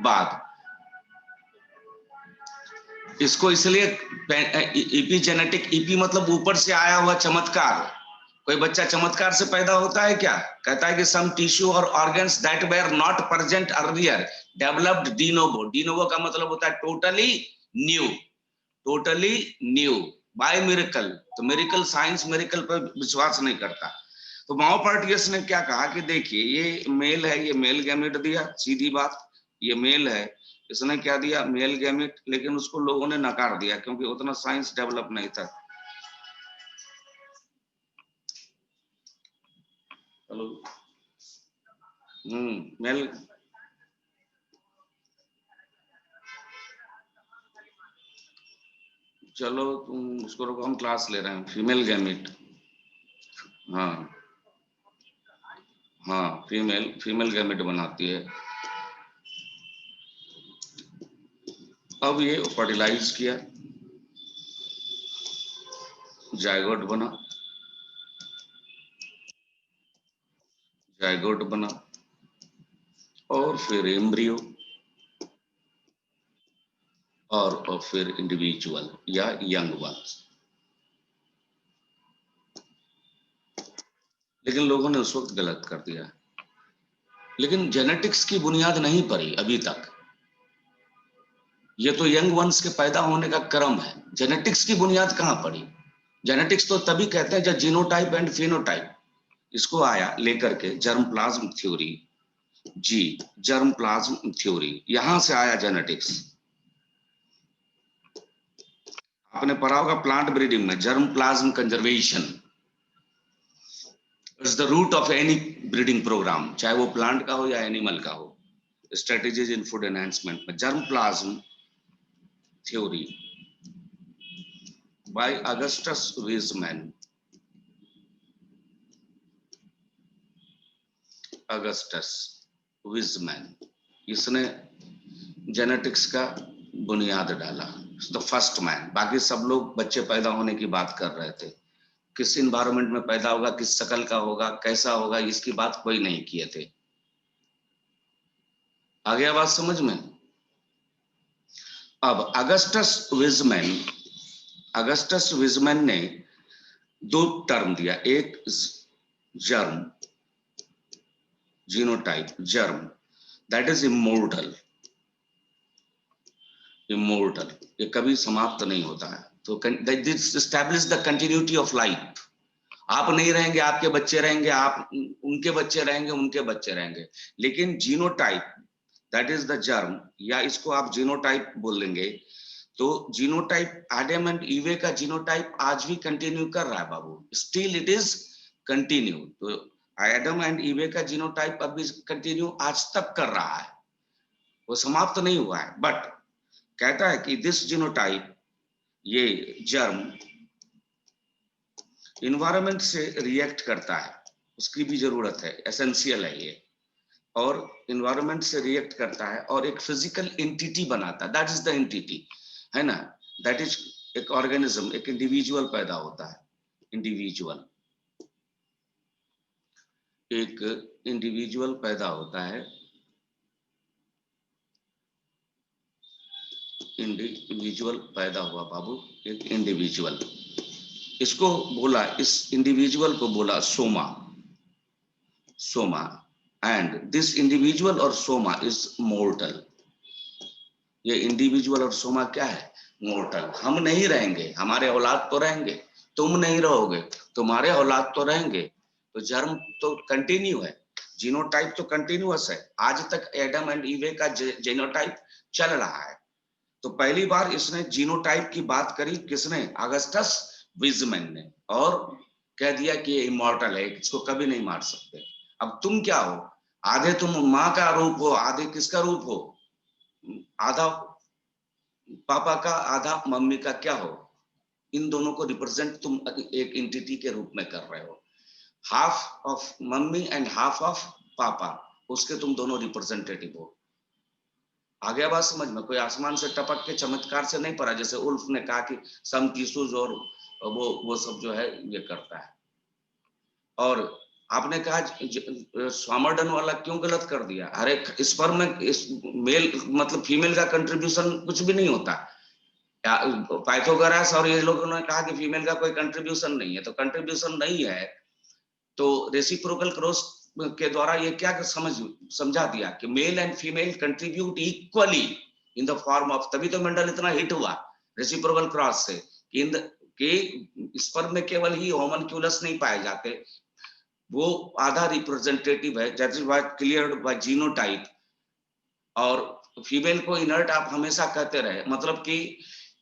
बाद। इसको इसलिए ईपी जेनेटिक, ईपी मतलब ऊपर से आया हुआ चमत्कार। कोई बच्चा चमत्कार से पैदा होता है क्या? कहता है कि सम टिश्यू और organs that were not present earlier developed de novo. De novo का मतलब होता है totally new, totally new, by miracle. तो मिरेकल, साइंस मिरेकल पर विश्वास नहीं करता। तो माओपार्टियस ने क्या कहा कि देखिए, ये मेल है, ये मेल गैमेट दिया, सीधी बात, ये मेल है, इसने क्या दिया? Male gamete. लेकिन उसको लोगों ने नकार दिया, क्योंकि उतना साइंस डेवलप नहीं था। चलो, मेल, चलो तुम उसको रोको, हम क्लास ले रहे हैं। फीमेल गैमेट, हाँ हाँ, फीमेल, फीमेल गैमेट बनाती है। अब ये फर्टिलाइज किया, जायगोट बना, जायगोट बना, और फिर एम्ब्रियो, और फिर इंडिविजुअल या यंग वंस। लेकिन लोगों ने उस वक्त गलत कर दिया। लेकिन जेनेटिक्स की बुनियाद नहीं पड़ी अभी तक। ये तो यंग वंस के पैदा होने का क्रम है, जेनेटिक्स की बुनियाद कहां पड़ी? जेनेटिक्स तो तभी कहते हैं जब जीनोटाइप एंड फिनोटाइप इसको आया लेकर के, जर्म प्लाज्म थ्योरी, जी, जर्म प्लाज्म थ्योरी, यहां से आया जेनेटिक्स। आपने पढ़ा होगा प्लांट ब्रीडिंग में, germ plasm conservation, is the root of any breeding programme, चाहे वो प्लांट का हो या एनिमल का हो। स्ट्रेटेजीज इन फूड एनहांसमेंट में germ plasm theory by Augustus Weismann. Augustus Weismann, इसने जेनेटिक्स का बुनियाद डाला, द फर्स्ट मैन। बाकी सब लोग बच्चे पैदा होने की बात कर रहे थे, किस इन्वायरमेंट में पैदा होगा, किस शकल का होगा, कैसा होगा, इसकी बात कोई नहीं किए थे। आ गया बात समझ में? अब अगस्टस विजमैन ने दो टर्म दिया, एक germ, genotype, germ that is immortal, immortal, ये कभी समाप्त नहीं होता है। तो this establish the continuity of life. आप नहीं रहेंगे, आपके बच्चे रहेंगे, आप उनके बच्चे रहेंगे, उनके बच्चे रहेंगे। लेकिन genotype that is the germ, या इसको आप जीनोटाइप बोलेंगे, तो जीनोटाइप एडम एंड ईवे का जीनोटाइप आज भी कंटिन्यू कर रहा है बाबू, स्टिल इट इज कंटिन्यू। तो एडम एंड ईवे का जीनोटाइप अभी कंटिन्यू आज तक कर रहा है, वो समाप्त नहीं हुआ है। बट कहता है कि दिस जीनोटाइप, ये जर्म इन्वायरमेंट से रिएक्ट करता है, उसकी भी जरूरत है, एसेंशियल है ये, और इन्वायरमेंट से रिएक्ट करता है और एक फिजिकल एंटिटी बनाता है, दैट इज द एंटिटी, है ना, दैट इज एक ऑर्गेनिज्म, एक इंडिविजुअल पैदा होता है, इंडिविजुअल, एक इंडिविजुअल पैदा होता है, इंडिविजुअल पैदा हुआ बाबू, एक इंडिविजुअल, इसको बोला, इस इंडिविजुअल को बोला Soma, Soma, and this individual और सोमा इज मोर्टल। ये इंडिविजुअल और सोमा क्या है? मोर्टल। हम नहीं रहेंगे, हमारे औलाद तो रहेंगे, तुम नहीं रहोगे, तुम्हारे औलाद तो रहेंगे, तो जर्म तो कंटिन्यू है, जीनोटाइप तो कंटिन्यूअस है, आज तक एडम एंड ईवे का जीनोटाइप चल रहा है। तो पहली बार इसने जीनोटाइप की बात करी, किसने? अगस्टस वीजमैन ने, और कह दिया कि ये इमॉर्टल है, इसको कभी नहीं मार सकते। अब तुम क्या हो? आधे तुम माँ का रूप हो, आधे किसका रूप हो? आधा पापा का, आधा मम्मी का, क्या हो? इन दोनों को रिप्रेजेंट तुम एक एंटिटी के रूप में कर रहे हो, half of mummy and half of पापा, उसके तुम दोनों रिप्रेजेंटेटिव हो। आ गया बात समझ में? कोई आसमान से टपक के चमत्कार से नहीं पड़ा, जैसे उल्फ ने कहा कि सम टिश्यूज और वो सब जो है ये करता है। और आपने कहा स्वामर्डन वाला क्यों गलत कर दिया? अरे स्पर्म में इस मेल मतलब फीमेल का कंट्रीब्यूशन कुछ भी नहीं होता। पाइथागोरस और ये लोगों ने कहा कि फीमेल का कोई कंट्रीब्यूशन नहीं है, तो कंट्रीब्यूशन नहीं है तो रेसिप्रोकल क्रॉस के द्वारा ये क्या समझा दिया कि male and female contribute equally in the form of, तभी तो मेंडल इतना हिट हुआ रेसिप्रोकल क्रॉस से, कि स्पर्म में केवल ही होमनक्यूलस नहीं पाए जाते, वो आधा रिप्रेजेंटेटिव है, that is what cleared by genotype. और फीमेल को इनर्ट आप हमेशा कहते रहे, मतलब कि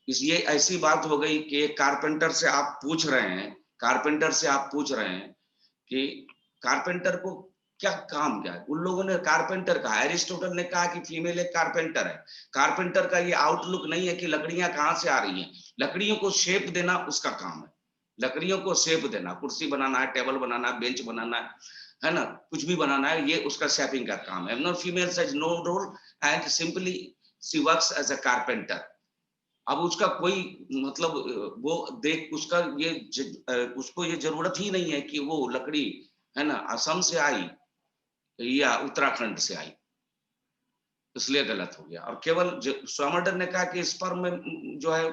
ये ऐसी बात हो गई कि कारपेंटर से आप पूछ रहे हैं, कारपेंटर से आप पूछ रहे हैं कि कारपेंटर को क्या काम क्या है? उन लोगों ने कारपेंटर कहा, एरिस्टोटल ने कहा कि फीमेल एक कारपेंटर है। कारपेंटर का ये आउटलुक नहीं है कि लकड़ियां कहां से आ रही हैं, लकड़ियों को शेप देना उसका काम है, लकड़ियों को शेप देना, कुर्सी बनाना है, टेबल बनाना है, बेंच बनाना है ना, कुछ भी बनाना है, ये उसका शेपिंग का काम है। No female has no role and simply she works as a carpenter. अब उसका कोई मतलब वो देख उसका ये उसको ये जरूरत ही नहीं है कि वो लकड़ी, है ना, असम से आई या उत्तराखंड से आई, इसलिए गलत हो गया। और केवल स्वामर्डन ने कहा कि स्पर्म में जो है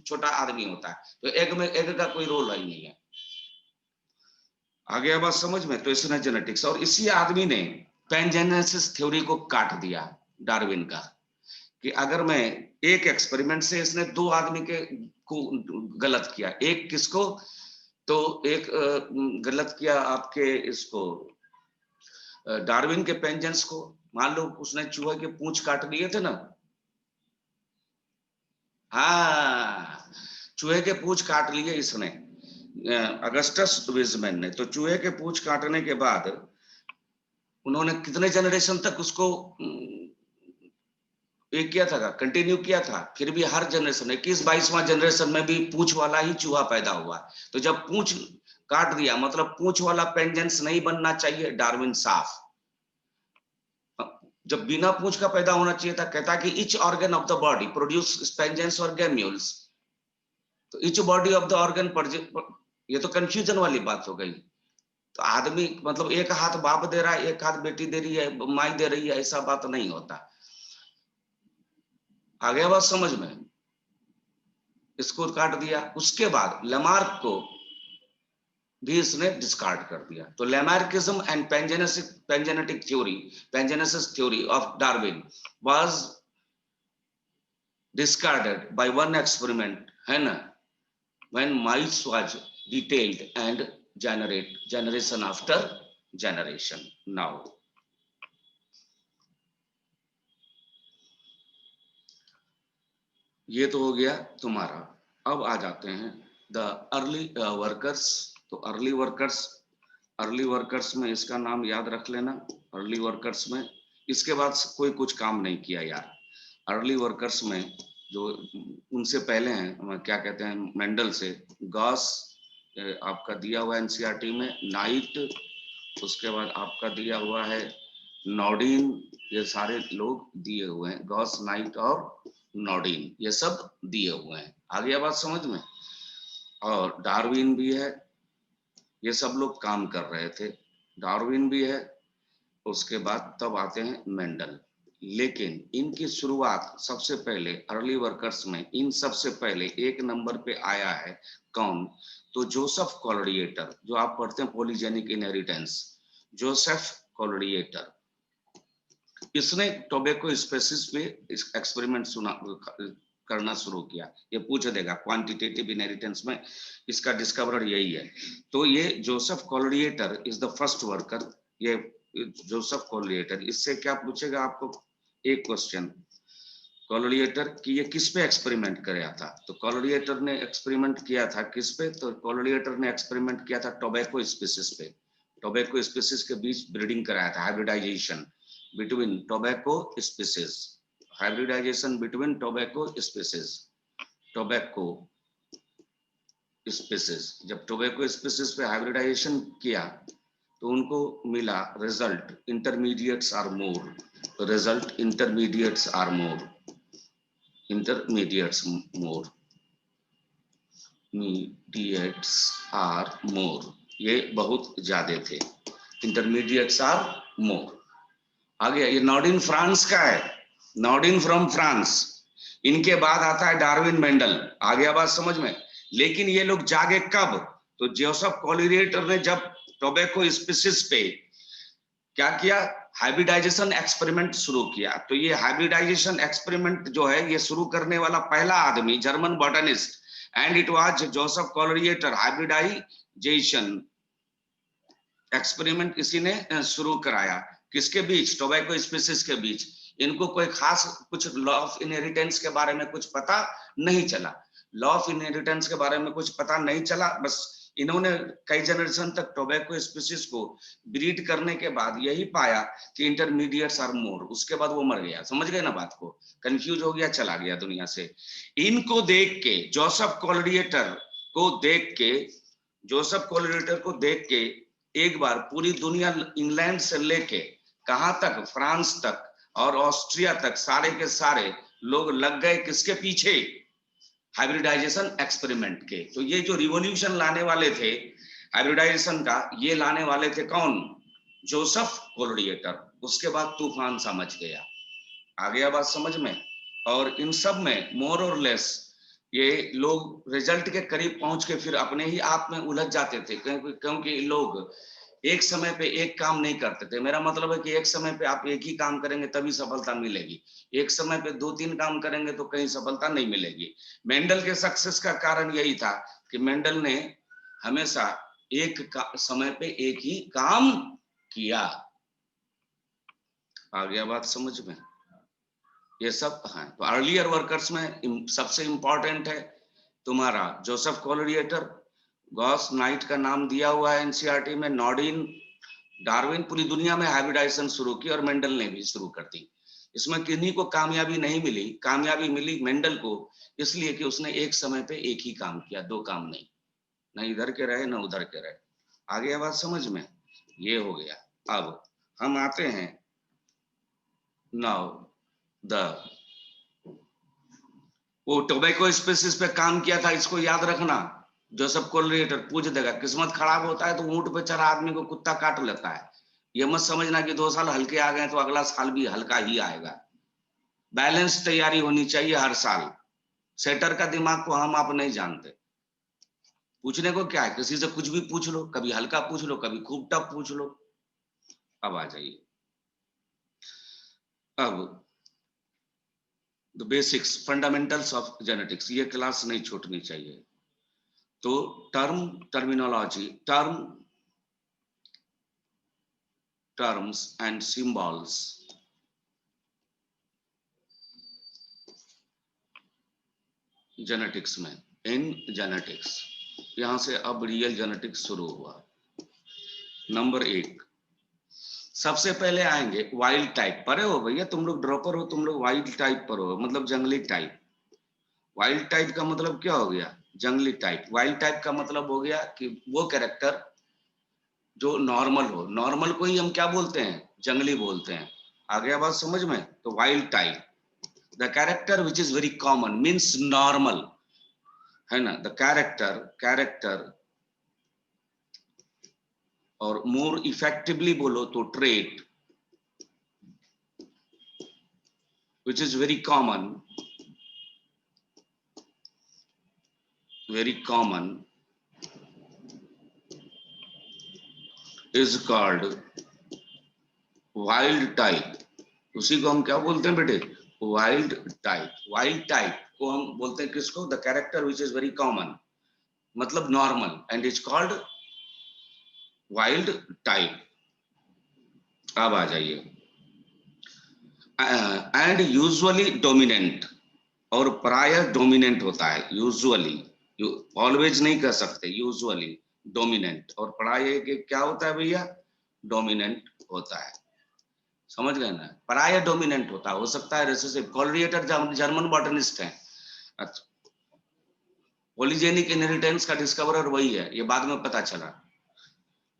छोटा आदमी होता है, तो एग में एग का कोई रोल ही नहीं है। आ गया बात समझ में? तो इसने जेनेटिक्स, और इसी आदमी ने पैनजेनेसिस थ्योरी को काट दिया, डार्विन का, कि अगर मैं एक एक्सपेरिमेंट से, इसने दो आदमी के को गलत किया, एक किसको? तो एक गलत किया आपके इसको डार्विन के पेंजेंस को। मान लो उसने चूहे के पूंछ काट लिए थे ना, हाँ, चूहे के पूंछ काट लिए इसने, अगस्टस विजमैन ने तो चूहे के पूंछ काटने के बाद उन्होंने कितने जनरेशन तक उसको एक किया था, कंटिन्यू किया था। फिर भी हर जनरेशन 21-22वां जनरेशन में भी पूंछ वाला ही चूहा पैदा हुआ। तो जब पूंछ काट दिया मतलब पूंछ वाला पेंजेंस नहीं बनना चाहिए, डार्विन साफ। जब बिना पूंछ का पैदा होना चाहिए था, कहता कि each organ of the body produce pangenes और गैम्यूल्स। तो each body of the organ, ये तो कंफ्यूजन वाली बात हो गई। तो आदमी मतलब एक हाथ बाप दे रहा है, एक हाथ बेटी दे रही है, माई दे रही है, ऐसा बात नहीं होता। आ गया बात समझ में? इसको काट दिया। उसके बाद लेमार्क को भी इसने डिस्कार्ड कर दिया। तो Lamarckism and pangenetic theory, pangenesis theory of Darwin was discarded by one experiment, है ना, when mice was detailed and generation after generation. Now ये तो हो गया तुम्हारा। अब आ जाते हैं द अर्ली वर्कर्स। तो अर्ली वर्कर्स में इसका नाम याद रख लेना। अर्ली वर्कर्स में इसके बाद कोई कुछ काम नहीं किया यार। अर्ली वर्कर्स में जो उनसे पहले हैं, क्या कहते हैं, मेंडल से गॉस आपका दिया हुआ एनसीईआरटी में, नाइट, उसके बाद आपका दिया हुआ है नॉर्डिन, ये सारे लोग दिए हुए हैं, गॉस, नाइट और नॉर्डिन, ये सब दिए हुए हैं। आ गया बात समझ में? और डार्विन भी है, ये सब लोग काम कर रहे थे, डार्विन भी है। उसके बाद तब आते हैं मेंडल। लेकिन इनकी शुरुआत सबसे पहले अर्ली वर्कर्स में इन सबसे पहले एक नंबर पे आया है कौन? तो जोसेफ कॉलरिएटर, जो आप पढ़ते हैं पॉलीजेनिक इनहेरिटेंस, जोसेफ कॉलरिएटर, इसने टोबैको स्पेसिस पे एक्सपेरिमेंट करना शुरू किया। ये पूछ देगा क्वांटिटेटिव इनहेरिटेंस में इसका डिस्कवरर यही है। तो ये Joseph Koelreuter is the first worker. ये जोसेफ कॉलरिएटर, इससे क्या पूछेगा आपको एक क्वेश्चन, कॉलरिएटर कि ये किस पे एक्सपेरिमेंट किया था? तो कॉलरिएटर ने एक्सपेरिमेंट किया था किस पे? तो कॉलरिएटर ने एक्सपेरिमेंट किया था टोबैको स्पीसीज पे। टोबैको स्पीसीज के बीच ब्रीडिंग कराया था, hybridisation between tobacco species, hybridisation between tobacco species, tobacco species. जब टोबैको स्पीसीज पे हाइब्रिडाइजेशन किया तो उनको मिला result intermediates are more, result intermediates are more, intermediates more, mediates are more, ये बहुत ज्यादा थे, इंटरमीडिएट्स आर मोर। आ गया। ये नॉर्डिन फ्रांस का है, नॉर्डिन फ्रॉम फ्रांस। इनके बाद आता है डार्विन मेंडल। आ गया बात समझ में? लेकिन ये लोग जागे कब? तो जोसेफ कॉलरिएटर ने जब टोबैको स्पीसीज पे क्या किया, हाइब्रिडाइजेशन एक्सपेरिमेंट शुरू किया। तो ये हाइब्रिडाइजेशन एक्सपेरिमेंट जो है ये शुरू करने वाला पहला आदमी German botanist, and it was Joseph Koelreuter. Hybridisation experiment इसी ने शुरू कराया। किसके बीच? टोबैको स्पीसीज के बीच। इनको कोई खास कुछ लॉ ऑफ इनहेरिटेंस के बारे में कुछ पता नहीं चला, लॉ ऑफ इनहेरिटेंस के बारे में कुछ पता नहीं चला। बस इन्होंने कई जनरेशन तक टोबैको स्पीसीज को ब्रीड करने के बाद यही पाया कि इंटरमीडिएट्स आर मोर। उसके बाद वो मर गया। समझ गए ना बात को? कंफ्यूज हो गया, चला गया दुनिया से। इनको देख के जोसेफ कॉलरिएटर को देख के, जोसेफ कॉलरिएटर को देख के एक बार पूरी दुनिया, इंग्लैंड से लेके कहां तक, फ्रांस तक और ऑस्ट्रिया तक, सारे के सारे लोग लग गए किसके पीछे? हाइब्रिडाइजेशन एक्सपेरिमेंट के। तो ये जो रिवॉल्यूशन लाने वाले थे हाइब्रिडाइजेशन का, ये लाने वाले थे कौन? जोसेफ कॉलरिएटर। उसके बाद तूफान सा मच गया। आ गया बात समझ में? और इन सब में मोर और लेस ये लोग रिजल्ट के करीब पहुंच के फिर अपने ही आप में उलझ जाते थे, क्योंकि लोग एक समय पे एक काम नहीं करते थे। मेरा मतलब है कि एक समय पे आप एक ही काम करेंगे तभी सफलता मिलेगी, एक समय पे 2-3 काम करेंगे तो कहीं सफलता नहीं मिलेगी। मेंडल के सक्सेस का कारण यही था कि मेंडल ने हमेशा एक समय पे एक ही काम किया। आ गया बात समझ में? ये सब है। तो अर्लियर वर्कर्स में सबसे इंपॉर्टेंट है तुम्हारा जोसेफ कॉलरिएटर, गॉस नाइट का नाम दिया हुआ है एनसीईआरटी में, नॉर्डिन, डार्विन, पूरी दुनिया में हाइब्रिडाइजेशन शुरू की और मेंडल ने भी शुरू कर दी। इसमें किन्हीं को कामयाबी नहीं मिली, कामयाबी मिली मेंडल को, इसलिए कि उसने एक समय पे एक ही काम किया, दो काम नहीं, न इधर के रहे न उधर के रहे। आगे बात समझ में, ये हो गया। अब हम आते हैं नाउ द, वो टोबैको स्पेसिस पे काम किया था, इसको याद रखना। जोसेफ कोलरिएटर पूछ देगा, किस्मत खराब होता है तो ऊंट पे चढ़ा आदमी को कुत्ता काट लेता है। ये मत समझना कि 2 साल हल्के आ गए तो अगला साल भी हल्का ही आएगा। बैलेंस तैयारी होनी चाहिए हर साल। सेटर का दिमाग को हम आप नहीं जानते। पूछने को क्या है, किसी से कुछ भी पूछ लो, कभी हल्का पूछ लो, कभी खूब टफ पूछ लो। अब आ जाइए, अब the basics fundamentals of genetics, ये क्लास नहीं छूटनी चाहिए। तो terminology, terms and symbols, genetics में, इन जेनेटिक्स, यहां से अब रियल जेनेटिक्स शुरू हुआ। नंबर 1, सबसे पहले आएंगे वाइल्ड टाइप। पढ़े हो भैया तुम लोग, ड्रॉपर हो तुम लोग, वाइल्ड टाइप पर हो, मतलब जंगली टाइप। वाइल्ड टाइप का मतलब क्या हो गया, जंगली टाइप। वाइल्ड टाइप का मतलब हो गया कि वो कैरेक्टर जो नॉर्मल हो, नॉर्मल को ही हम क्या बोलते हैं, जंगली बोलते हैं। आ गया बात समझ में। तो wild type, the character which is very common means normal, है ना, the character और more effectively बोलो तो trait which is very common is called wild type। उसी को हम क्या बोलते हैं बेटे, वाइल्ड टाइप। वाइल्ड टाइप को हम बोलते हैं किसको, the character which is very common, मतलब normal, and is called wild type. अब आ जाइए, एंड यूजुअली डोमिनेंट, और प्राय डोमिनेंट होता है। यूजुअली, ऑलवेज नहीं कह सकते, यूजुअली डोमिनेंट, और प्राय के क्या होता है भैया, डोमिनेंट होता है। समझ गए ना, प्राय डोमिनेंट होता है। हो सकता है रिसेसिव। कोलरिएटर जर्मन बॉटनिस्ट हैं। अच्छा, पॉलीजेनिक इनहेरिटेंस का डिस्कवरर वही है, ये बाद में पता चला।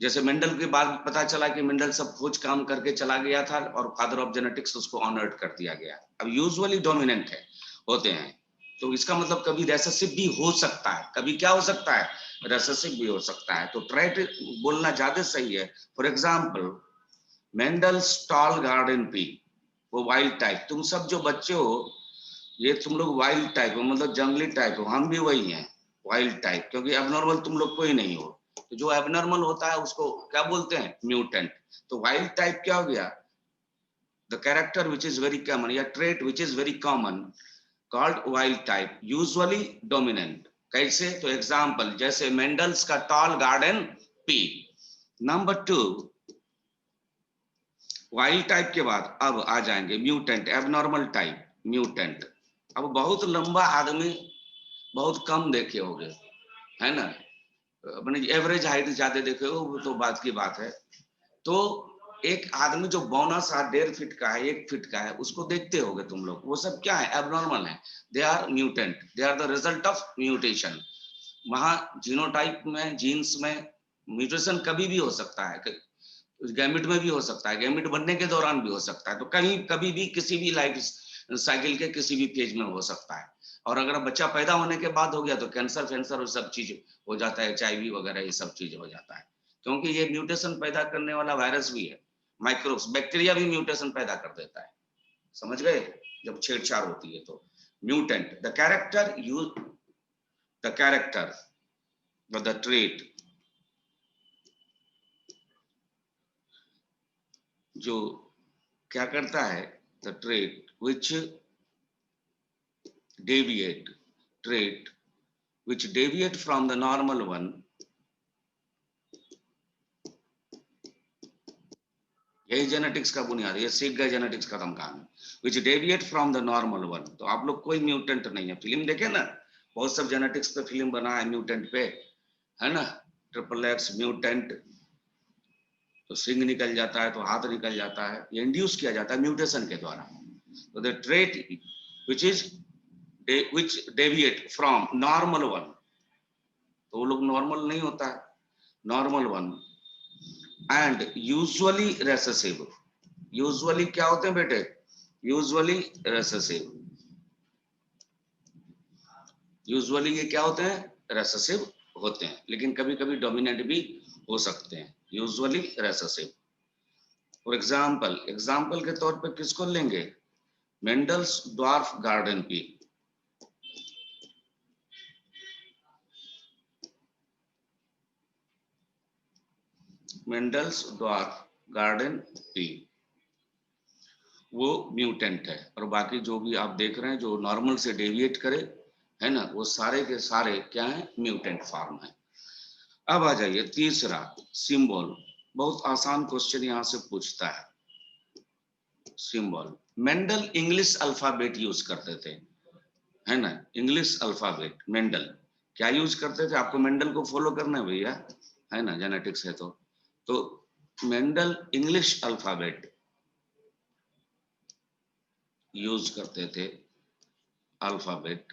जैसे मेंडल के बाद पता चला कि मेंडल सब खोज काम करके चला गया था और फादर ऑफ जेनेटिक्स उसको ऑनर्ड कर दिया गया। अब यूजुअली डोमिनेंट है, होते हैं, तो इसका मतलब कभी रेसेसिव भी हो सकता है, कभी क्या हो सकता है, रेसेसिव भी हो सकता है। तो ट्राइट बोलना ज्यादा सही है। For example Mendel's tall garden pea, वो वाइल्ड टाइप। तुम सब जो बच्चे हो ये तुम लोग वाइल्ड टाइप हो, मतलब जंगली टाइप हो। हम भी वही हैं, वाइल्ड टाइप, क्योंकि एबनॉर्मल तुम लोग कोई नहीं हो। तो जो एबनॉर्मल होता है उसको क्या बोलते हैं, म्यूटेंट। तो वाइल्ड टाइप क्या हो गया, the character which is very common, या trait which is very common, called wild type, usually dominant. कैसे, तो एग्जाम्पल जैसे मेंडल्स का tall garden pea. Number 2, wild type के बाद अब आ जाएंगे म्यूटेंट, एबनॉर्मल टाइप, म्यूटेंट। अब बहुत लंबा आदमी बहुत कम देखे होंगे, है ना, अपने एवरेज हाइट ज्यादा देखे हो, वो तो बात की बात है। तो एक आदमी जो बौना सा 1.5 फीट का है, 1 फीट का है, उसको देखते होगे तुम लोग, वो सब क्या है, एबनॉर्मल है। They are mutant, they are the result of mutation. वहां जीनोटाइप में, जीन्स में म्यूटेशन कभी भी हो सकता है, गैमिट में भी हो सकता है, गैमिट बनने के दौरान भी हो सकता है। तो कहीं कभी भी किसी भी लाइफ साइकिल के किसी भी फेज में हो सकता है। और अगर बच्चा पैदा होने के बाद हो गया तो कैंसर फैंसर और सब चीज हो जाता है, HIV वगैरह ये सब चीज हो जाता है, क्योंकि ये म्यूटेशन पैदा करने वाला वायरस भी है। माइक्रोब्स, बैक्टीरिया भी म्यूटेशन पैदा कर देता है। समझ गए, जब छेड़छाड़ होती है तो। Mutant, the character you, the character, the trait, जो क्या करता है, the trait which deviate, trait which deviate from the normal one, यही जेनेटिक्स का बुनियाद, ये सीख गए जेनेटिक्स खत्म कहानी। Which deviate from the normal one. तो आप लोग कोई म्यूटेंट नहीं है। फिल्म देखे ना, बहुत सब जेनेटिक्स पे फिल्म बना है म्यूटेंट पे, है ना, ट्रिपल एक्स म्यूटेंट, तो सिंग निकल जाता है तो हाथ निकल जाता है, ये इंड्यूस किया जाता है म्यूटेशन के द्वारा। तो the trait which deviate from normal one, तो वो लोग नॉर्मल नहीं होता है, normal one, and usually recessive, usually क्या होते हैं बेटे, यूजुअली रेसेसिव, यूजुअली ये क्या होते हैं, रेसेसिव होते हैं, लेकिन कभी कभी डोमिनेंट भी हो सकते हैं, usually recessive. For example, example के तौर पे किसको लेंगे, Mendel's dwarf garden pea, Mendel's dwarf garden pea वो म्यूटेंट है, और बाकी जो भी आप देख रहे हैं जो नॉर्मल से डेविएट करे, है ना, वो सारे के सारे क्या है, म्यूटेंट फॉर्म है। अब आ जाइए तीसरा सिंबल, बहुत आसान क्वेश्चन यहां से पूछता है, symbol. Mendel English alphabet use करते थे, है ना, इंग्लिश अल्फाबेट, मेंडल क्या यूज करते थे, आपको मेंडल को फॉलो करना है भैया, है ना, जेनेटिक्स है तो मेंडल इंग्लिश अल्फाबेट यूज करते थे, अल्फाबेट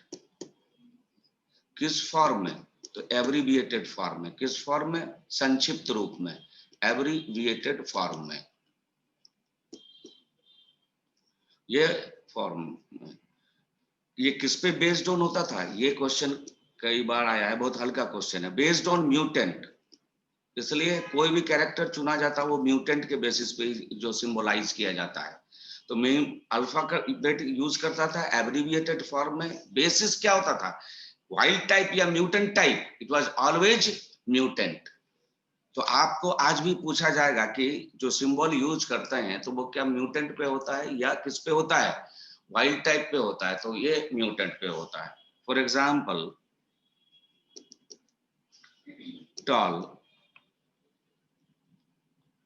किस फॉर्म में, तो एब्रीविएटेड फॉर्म में, किस फॉर्म में, संक्षिप्त रूप में, एब्रीविएटेड फॉर्म में, ये फॉर्म में। ये किस पे बेस्ड ऑन होता था, ये क्वेश्चन कई बार आया है, बहुत हल्का क्वेश्चन है, बेस्ड ऑन म्यूटेंट, इसलिए कोई भी कैरेक्टर चुना जाता है वो म्यूटेंट के बेसिस पे जो सिंबलाइज किया जाता है। तो मैं अल्फाबेट यूज करता था एब्रीविएटेड फॉर्म में, बेसिस क्या होता था, वाइल्ड टाइप या mutant type, it was always mutant. तो आपको आज भी पूछा जाएगा कि जो सिंबल यूज करते हैं तो वो क्या म्यूटेंट पे होता है या किस पे होता है, वाइल्ड टाइप पे होता है, तो ये म्यूटेंट पे होता है। फॉर एग्जाम्पल टॉल,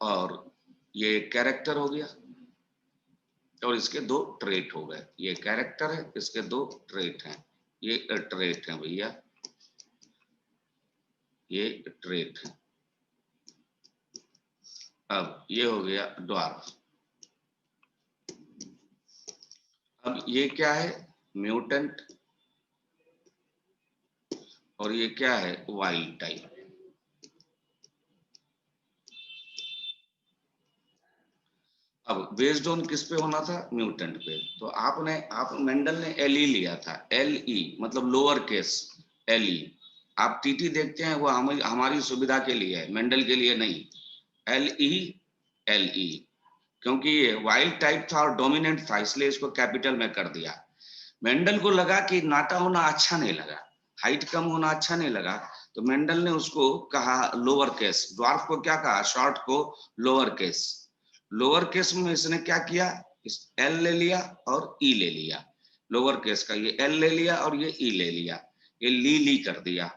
और ये कैरेक्टर हो गया, और इसके दो ट्रेट हो गए, ये कैरेक्टर है, इसके दो ट्रेट हैं, ये ट्रेट है भैया, ये ट्रेट है। अब ये हो गया ड्वार्फ, अब ये क्या है, म्यूटेंट, और ये क्या है, वाइल्ड टाइप। अब बेस्ड ऑन किस पे होना था, म्यूटेंट पे, तो आप मेंडल ने एल ई लिया था, एल ई मतलब लोअर केस एल ई, आप टीटी देखते हैं वो हमारी सुविधा के लिए है, मेंडल के लिए नहीं, एल ई, एल ई, क्योंकि ये वाइल्ड टाइप था और डोमिनेंट था, इसलिए इसको कैपिटल में कर दिया। मेंडल को लगा कि नाटा होना अच्छा नहीं लगा, हाइट कम होना अच्छा नहीं लगा, तो मेंडल ने उसको कहा लोअर केस, ड्वार्फ को क्या कहा, शॉर्ट को लोअर केस, लोअर केस में इसने क्या किया, इस एल ले लिया और ई ले लिया, लोअर केस का ये एल ले लिया और ये ई ले लिया, ये ली कर दिया।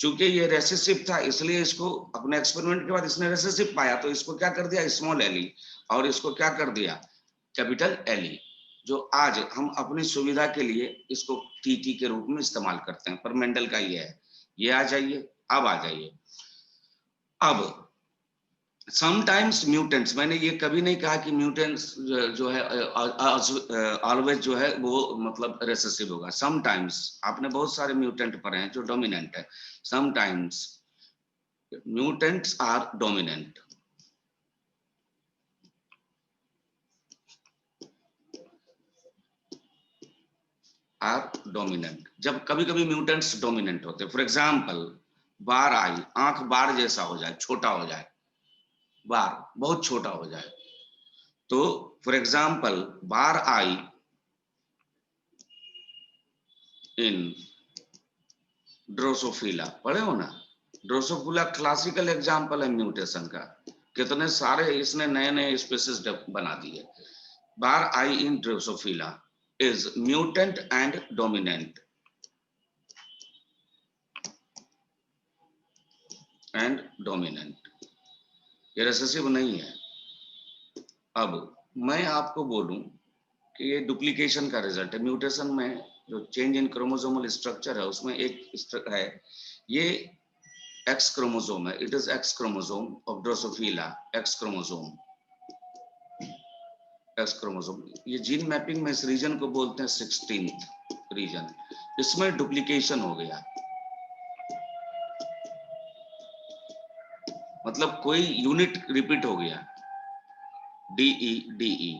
चूंकि ये रेसेसिव था इसलिए इसको अपने एक्सपेरिमेंट के बाद इसने रेसेसिव पाया, तो इसको क्या कर दिया, स्मॉल एल ई, और इसको क्या कर दिया, कैपिटल एल ई, जो आज हम अपनी सुविधा के लिए इसको टीटी के रूप में इस्तेमाल करते हैं, पर मेंडल का ये है। ये आ जाइए, अब आ जाइए, अब समटाइम्स म्यूटेंट्स, मैंने ये कभी नहीं कहा कि म्यूटेंट्स जो है ऑलवेज जो है वो मतलब रेसेसिव होगा, समटाइम्स आपने बहुत सारे म्यूटेंट पढ़े हैं जो डोमिनेंट है, sometimes mutants are dominant, are dominant, जब कभी कभी म्यूटेंट्स डोमिनेंट होते हैं। फॉर एग्जाम्पल बार आई, आंख बार जैसा हो जाए, छोटा हो जाए, बार बहुत छोटा हो जाए, तो for example bar eye in Drosophila, पढ़े हो ना, ड्रोसोफिला क्लासिकल एग्जाम्पल है म्यूटेशन का, कितने सारे इसने नए नए स्पीसीज बना दिए। Bar eye in Drosophila is mutant and dominant, and dominant, ये रेसेसिव नहीं है। अब मैं आपको बोलूं कि ये डुप्लीकेशन का रिजल्ट है, म्यूटेशन में जो चेंज इन क्रोमोसोमल स्ट्रक्चर है उसमें एक है, ये एक्स क्रोमोसोम है, it is x chromosome of Drosophila, x chromosome, x chromosome. ये जीन मैपिंग में इस रीजन को बोलते हैं 16th रीजन। इसमें डुप्लीकेशन हो गया, मतलब कोई यूनिट रिपीट हो गया, डीई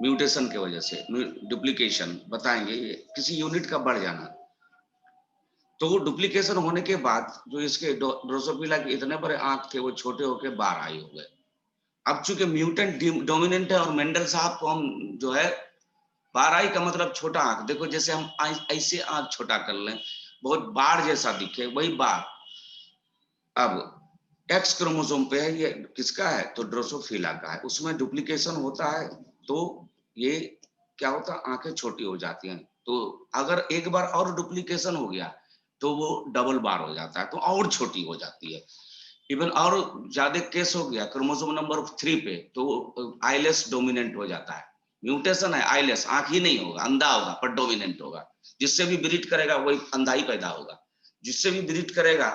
म्यूटेशन के वजह से, डुप्लीकेशन बताएंगे, ये किसी यूनिट का बढ़ जाना। तो डुप्लीकेशन होने के बाद जो इसके ड्रोसोफिला के इतने बड़े आंख थे वो छोटे होके बार आई हो गए। अब चूंकि म्यूटेंट डोमिनेंट है और मेंडल साहब को हम जो है, बार आई का मतलब छोटा आंख, देखो जैसे हम ऐसे आंख छोटा कर लें, बहुत बाढ़ जैसा दिखे, वही बाढ़। अब एक्स क्रोमोसोम पे है, ये किसका है, तो ड्रोसोफिला का है, उसमें डुप्लीकेशन होता है तो ये क्या होता है, आंखें छोटी हो जाती हैं। तो अगर एक बार और डुप्लीकेशन हो गया तो वो डबल बार हो जाता है, तो और छोटी हो जाती है। इवन और ज्यादा केस हो गया क्रोमोसोम नंबर 3 पे, तो आईलेस डोमिनेंट हो जाता है। म्यूटेशन है, आईलेस, आंख ही नहीं होगा, अंधा होगा पर डोमिनेंट होगा। जिससे भी ब्रीड करेगा वही अंधा ही पैदा होगा। जिससे भी ब्रीड करेगा,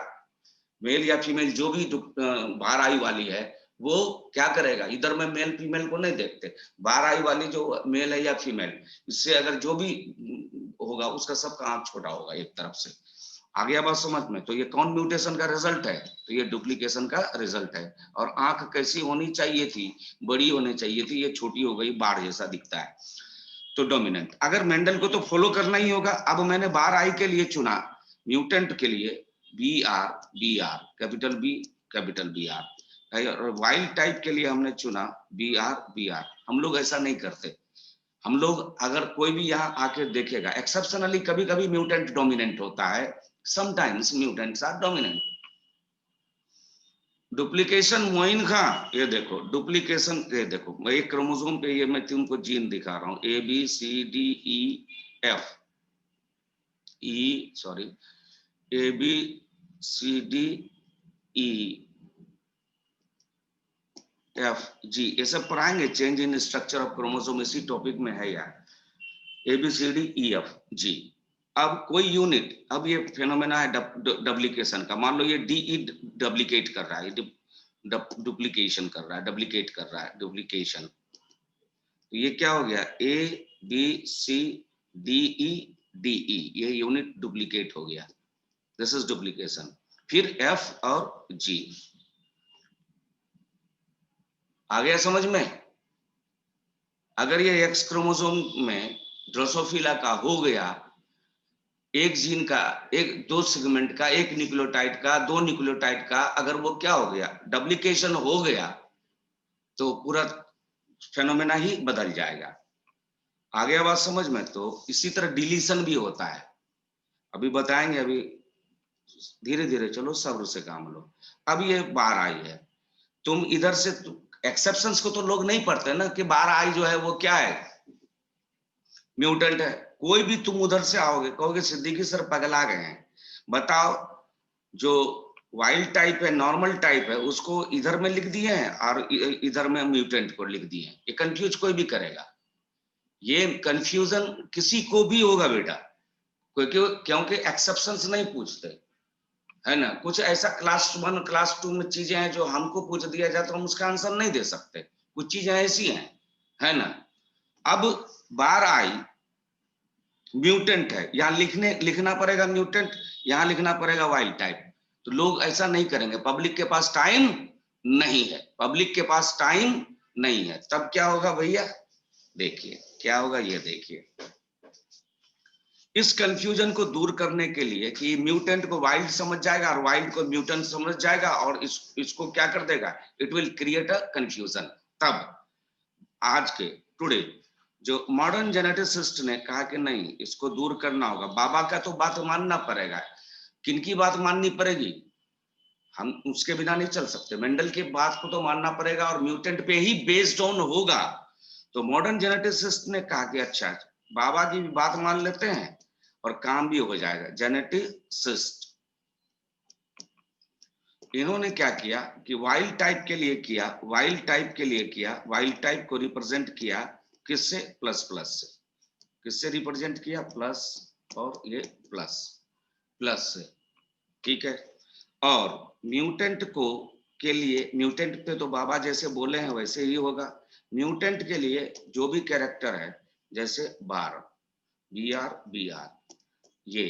मेल या फीमेल जो भी बार आई वाली है, वो क्या करेगा, इधर में मेल फीमेल को नहीं देखते, बार आई वाली जो मेल है या फीमेल, इससे अगर जो भी होगा उसका सबका आंख छोटा होगा एक तरफ से। आ गया बात समझ में? तो ये कौन म्यूटेशन का रिजल्ट है, तो ये डुप्लीकेशन का रिजल्ट है। और आंख कैसी होनी चाहिए थी, बड़ी होनी चाहिए थी, ये छोटी हो गई, बाढ़ जैसा दिखता है, तो डोमिनेंट। अगर मेंडल को तो फॉलो करना ही होगा। अब मैंने बार आई के लिए चुना, म्यूटेंट के लिए B R capital B capital B R, और वाइल्ड टाइप के लिए हमने चुना बी आर। हम लोग ऐसा नहीं करते। हम लोग अगर कोई भी यहाँ आके देखेगा, एक्सेप्शनली कभी कभी म्यूटेंट डोमिनेंट होता है, sometimes mutants are dominant. Duplication Moin Khan, ये देखो डुप्लीकेशन, ये देखो मैं एक क्रोमोसोम पे, ये मैं तुमको जीन दिखा रहा हूँ, A B C D E F, sorry, A B C D E F G, ये सब पढ़ाएंगे, change in structure of chromosome, इसी टॉपिक में है यार, A B C D E F G. अब कोई यूनिट, अब ये फेनोमेना है डुप्लीकेशन का, मान लो ये डीई डुप्लीकेट कर रहा है, डुप्लीकेशन कर रहा है, डुप्लीकेट कर रहा है, डुप्लीकेशन, तो ये क्या हो गया, ए बी सी डी ई, ये यूनिट डुप्लीकेट हो गया, दिस इज डुप्लीकेशन। फिर एफ और जी, आ गया समझ में? अगर ये एक्स क्रोमोसोम में ड्रोसोफिला का हो गया, एक जीन का, एक दो सेगमेंट का, एक न्यूक्लियोटाइड का, दो न्यूक्लियोटाइड का, अगर वो क्या हो गया, डुप्लीकेशन हो गया, तो पूरा फेनोमेना ही बदल जाएगा। आ गया बात समझ में? तो इसी तरह डिलीशन भी होता है, अभी बताएंगे, अभी धीरे धीरे चलो, सब्र से काम लो। अब ये बार आई है, तुम इधर से, एक्सेप्शंस को तो लोग नहीं पढ़ते ना, कि बार आई जो है वो क्या है, म्यूटेंट है। कोई भी तुम उधर से आओगे, कहोगे सिद्दीकी सर पगला गए हैं, बताओ, जो वाइल्ड टाइप है, नॉर्मल टाइप है, उसको इधर में लिख दिए हैं और इधर में म्यूटेंट को लिख दिए हैं। ये कंफ्यूज कोई भी करेगा, ये कंफ्यूजन किसी को भी होगा बेटा, क्योंकि एक्सेप्शंस नहीं पूछते, है ना। कुछ ऐसा क्लास 1 क्लास 2 में चीजें हैं जो हमको पूछ दिया जाए तो हम उसका आंसर नहीं दे सकते, कुछ चीजें ऐसी हैं, है ना। अब बार आई म्यूटेंट है, यहाँ लिखना पड़ेगा म्यूटेंट, यहाँ लिखना पड़ेगा वाइल्ड टाइप। तो लोग ऐसा नहीं करेंगे, पब्लिक के पास टाइम नहीं है, पब्लिक के पास टाइम नहीं है। तब क्या होगा भैया, देखिए क्या होगा, ये देखिए, इस कंफ्यूजन को दूर करने के लिए कि म्यूटेंट को वाइल्ड समझ जाएगा और वाइल्ड को म्यूटेंट समझ जाएगा, और इसको क्या कर देगा, it will create a confusion. तब आज के टुडे जो मॉडर्न जेनेटिसिस्ट ने कहा कि नहीं, इसको दूर करना होगा, बाबा का तो बात मानना पड़ेगा। किनकी बात माननी पड़ेगी, हम उसके बिना नहीं चल सकते, मेंडल की बात को तो मानना पड़ेगा, और म्यूटेंट पे ही बेस्ड ऑन होगा। तो मॉडर्न जेनेटिसिस्ट ने कहा कि अच्छा, बाबा की भी बात मान लेते हैं और काम भी हो जाएगा। जेनेटिसिस्ट इन्होंने क्या किया कि वाइल्ड टाइप के लिए किया, वाइल्ड टाइप के लिए किया, वाइल्ड टाइप को रिप्रेजेंट किया किससे, प्लस प्लस से। किससे रिप्रेजेंट किया, प्लस, और ये प्लस, प्लस से, ठीक है। और म्यूटेंट को के लिए, म्यूटेंट पे तो बाबा जैसे बोले हैं वैसे ही होगा। म्यूटेंट के लिए जो भी कैरेक्टर है, जैसे बार, BR, ये,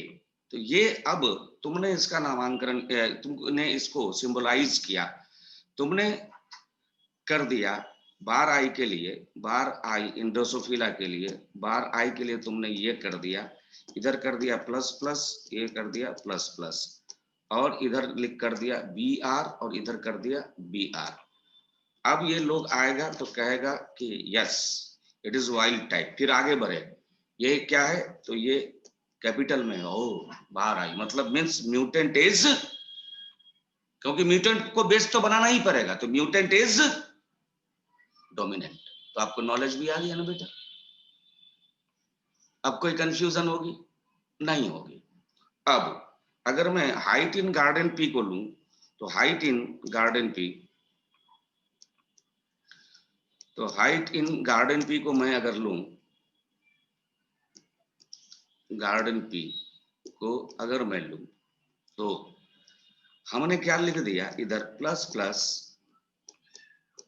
तो ये अब तुमने इसका नामांकन, तुमने इसको सिंबलाइज किया, तुमने कर दिया बार आई के लिए, बार आई इंड्रोसोफिला के लिए, बार आई के लिए तुमने ये कर दिया, इधर कर दिया प्लस प्लस, ये कर दिया प्लस प्लस, और इधर लिख कर दिया BR और इधर कर दिया BR। अब ये लोग आएगा तो कहेगा कि yes it is wild type, फिर आगे बढ़े, ये क्या है, तो ये कैपिटल में है, ओ बाहर आई, मतलब मींस म्यूटेंट इज, क्योंकि म्यूटेंट को बेस तो बनाना ही पड़ेगा, तो म्यूटेंट इज डोमिनेंट। तो आपको नॉलेज भी आ गया ना बेटा, अब कोई कंफ्यूजन होगी नहीं होगी। अब अगर मैं हाइट इन गार्डन पी को लूं, तो हाइट इन गार्डन पी, तो हाइट इन गार्डन पी को मैं अगर लूं, गार्डन पी को अगर मैं लूं, तो हमने क्या लिख दिया, इधर प्लस प्लस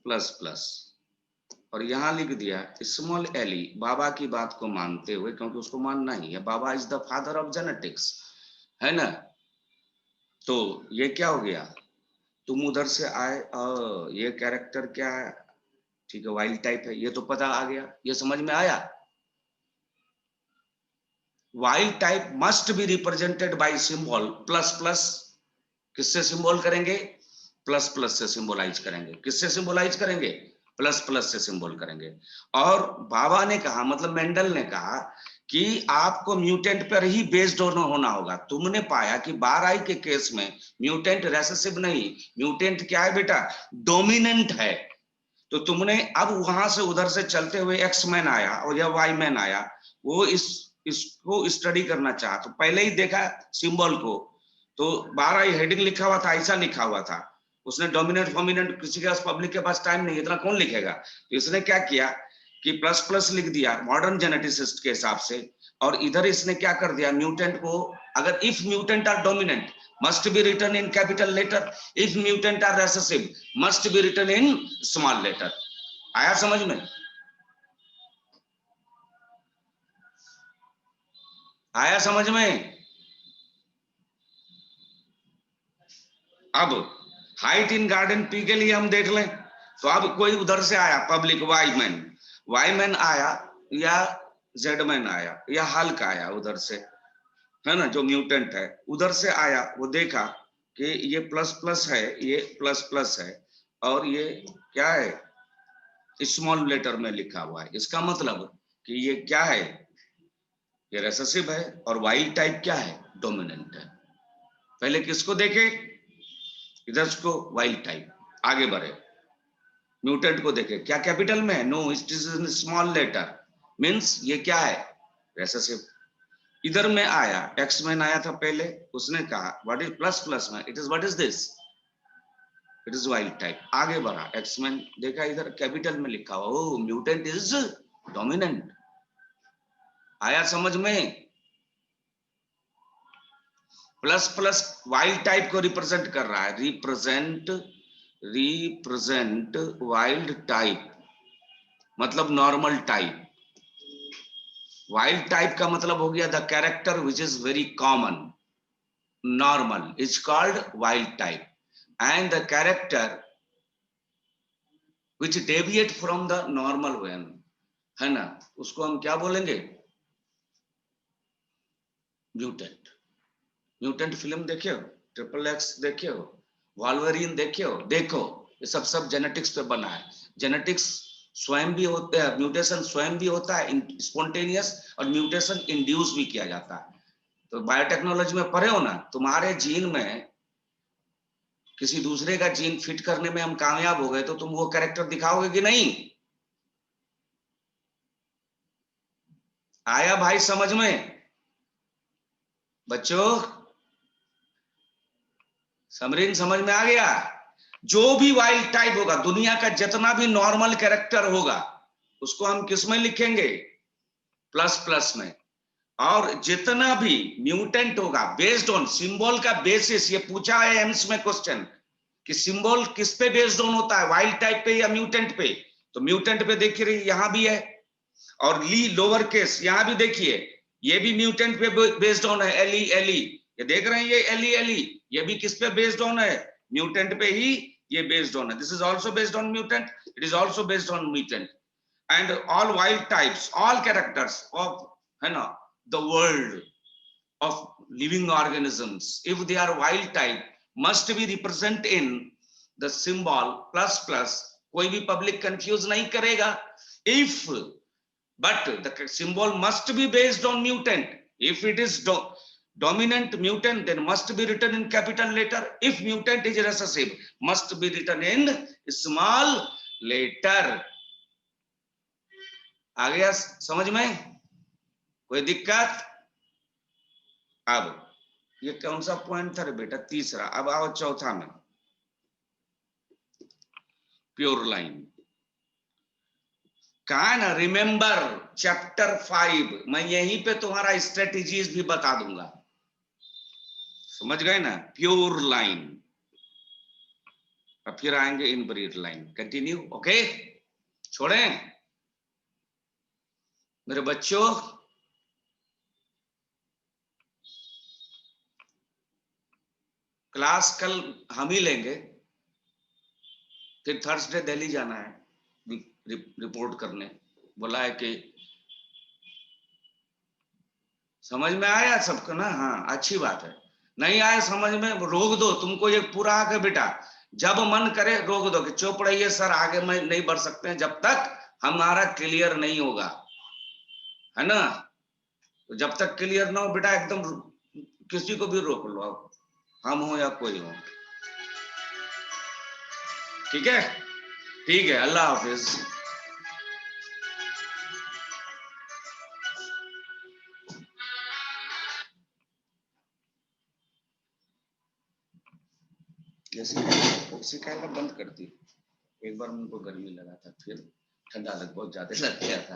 प्लस प्लस, और यहां लिख दिया स्मॉल एल ई, बाबा की बात को मानते हुए, क्योंकि उसको मानना ही है, बाबा is the father of genetics, है ना। तो ये क्या हो गया, तुम उधर से आए, ये कैरेक्टर क्या है, ठीक है वाइल्ड टाइप है, ये तो पता आ गया, ये समझ में आया। Wild type must be represented by symbol plus plus, किससे सिंबल करेंगे, प्लस प्लस से सिंबलाइज करेंगे, किससे सिंबलाइज करेंगे, प्लस प्लस से सिंबल करेंगे। और बाबा ने कहा, मतलब मेंडल ने कहा कि आपको म्यूटेंट पर ही बेस्ड होना होगा। तुमने पाया कि बार आई के केस में म्यूटेंट रेसेसिव नहीं, म्यूटेंट क्या है बेटा, डोमिनेंट है। तो तुमने अब वहां से उधर से चलते हुए एक्स मैन आया और या वाई मैन आया, वो इसको स्टडी करना चाहा, तो पहले ही देखा सिंबल को, तो 12 हेडिंग लिखा हुआ था, ऐसा लिखा हुआ था, उसने डोमिनेंट फॉर्मिनेंट, किसी के पास पब्लिक के पास टाइम नहीं, इतना कौन लिखेगा, तो इसने क्या किया कि प्लस प्लस लिख दिया मॉडर्न जेनेटिसिस्ट के हिसाब से, और इधर इसने क्या कर दिया, म्यूटेंट को, अगर if mutant are dominant must be written in capital letter, if mutant are recessive must be written in small letter। आया समझ में, आया समझ में। अब हाइट इन गार्डन पी के लिए हम देख लें, तो अब कोई उधर से आया पब्लिक, वाई मैन आया या जेड मैन आया या हल्क आया उधर से, है ना, जो म्यूटेंट है उधर से आया, वो देखा कि ये प्लस प्लस है, ये प्लस प्लस है, और ये क्या है, स्मॉल लेटर में लिखा हुआ है, इसका मतलब कि ये क्या है, ये रेसेसिव है, और वाइल्ड टाइप क्या है, डोमिनेंट है। पहले किसको देखे, इधर को वाइल्ड टाइप, आगे बढ़े, म्यूटेंट को देखे, क्या कैपिटल में है, no it is in small letter, means ये क्या है, रेसेसिव। इधर में आया, एक्स मैन आया था पहले, उसने कहा व्हाट इज प्लस प्लस में, it is what is this, it is wild type, आगे बढ़ा, एक्स मैन देखा इधर कैपिटल में लिखा हुआ, ओ म्यूटेंट इज डोमिनेंट। आया समझ में, प्लस प्लस वाइल्ड टाइप को रिप्रेजेंट कर रहा है, रिप्रेजेंट वाइल्ड टाइप, मतलब नॉर्मल टाइप। वाइल्ड टाइप का मतलब हो गया the character which is very common, normal is called wild type, and the character which deviate from the normal one, है ना, उसको हम क्या बोलेंगे, म्यूटेंट। म्यूटेंट फिल्म देखे हो, XXX देखे हो, वॉल्वरिन देखे हो, देखो ये सब जेनेटिक्स पे बना है। जेनेटिक्स स्वयं भी होते हैं, म्यूटेशन स्वयं भी होता है स्पॉन्टेनियस, और म्यूटेशन इंड्यूस भी किया जाता है। तो बायोटेक्नोलॉजी में पढ़े हो ना, तुम्हारे जीन में किसी दूसरे का जीन फिट करने में हम कामयाब हो गए, तो तुम वो कैरेक्टर दिखाओगे कि नहीं। आया भाई समझ में बच्चों, समरीन समझ में आ गया। जो भी वाइल्ड टाइप होगा, दुनिया का जितना भी नॉर्मल कैरेक्टर होगा, उसको हम किस में लिखेंगे, प्लस प्लस में। और जितना भी म्यूटेंट होगा बेस्ड ऑन सिंबल का बेसिस, ये पूछा है एम्स में क्वेश्चन कि सिंबल किस पे बेस्ड ऑन होता है, वाइल्ड टाइप पे या म्यूटेंट पे। तो म्यूटेंट पे देख रही यहां भी है, और ली लोअर केस यहां भी देखिए, ये भी म्यूटेंट पे बेस्ड ऑन है, एलई एलई, ये देख रहे हैं ये एलई एलई, ये भी किस पे बेस्ड ऑन है, म्यूटेंट पे ही ये बेस्ड ऑन है। This is also based on mutant, it is also based on mutant. And all wild types, all characters of, है ना, the world of living organisms, if they are wild type, must be represent in the symbol plus plus। कोई भी public confuse नहीं करेगा। if but the symbol must be based on mutant, if it is dominant mutant then must be written in capital letter, if mutant is recessive must be written in small letter। आ गया समझ में, कोई दिक्कत? अब ये कौन सा point था रे बेटा, तीसरा। अब आओ चौथा में, प्योर लाइन। कहा ना, रिमेंबर चैप्टर 5, मैं यहीं पे तुम्हारा स्ट्रेटेजीज भी बता दूंगा, समझ गए ना। प्योर लाइन, और फिर आएंगे इनब्रीड लाइन। कंटिन्यू, ओके, छोड़ें मेरे बच्चों। क्लास कल हम ही लेंगे, फिर थर्सडे दिल्ली जाना है रिपोर्ट करने, बोला है कि समझ में आया सबको ना? हाँ, अच्छी बात है। नहीं आया समझ में, रोक दो, तुमको ये पूरा आके बेटा, जब मन करे रोक दो कि चुप रहिए सर, आगे में नहीं बढ़ सकते हैं जब तक हमारा क्लियर नहीं होगा, है ना। तो जब तक क्लियर ना हो बेटा, एकदम किसी को भी रोक लो, हम हो या कोई हो, ठीक है? ठीक है, अल्लाह हाफिज। जैसे कहना बंद कर दी, एक बार उनको गर्मी लगा था, फिर ठंडा लग बहुत ज्यादा लग गया था।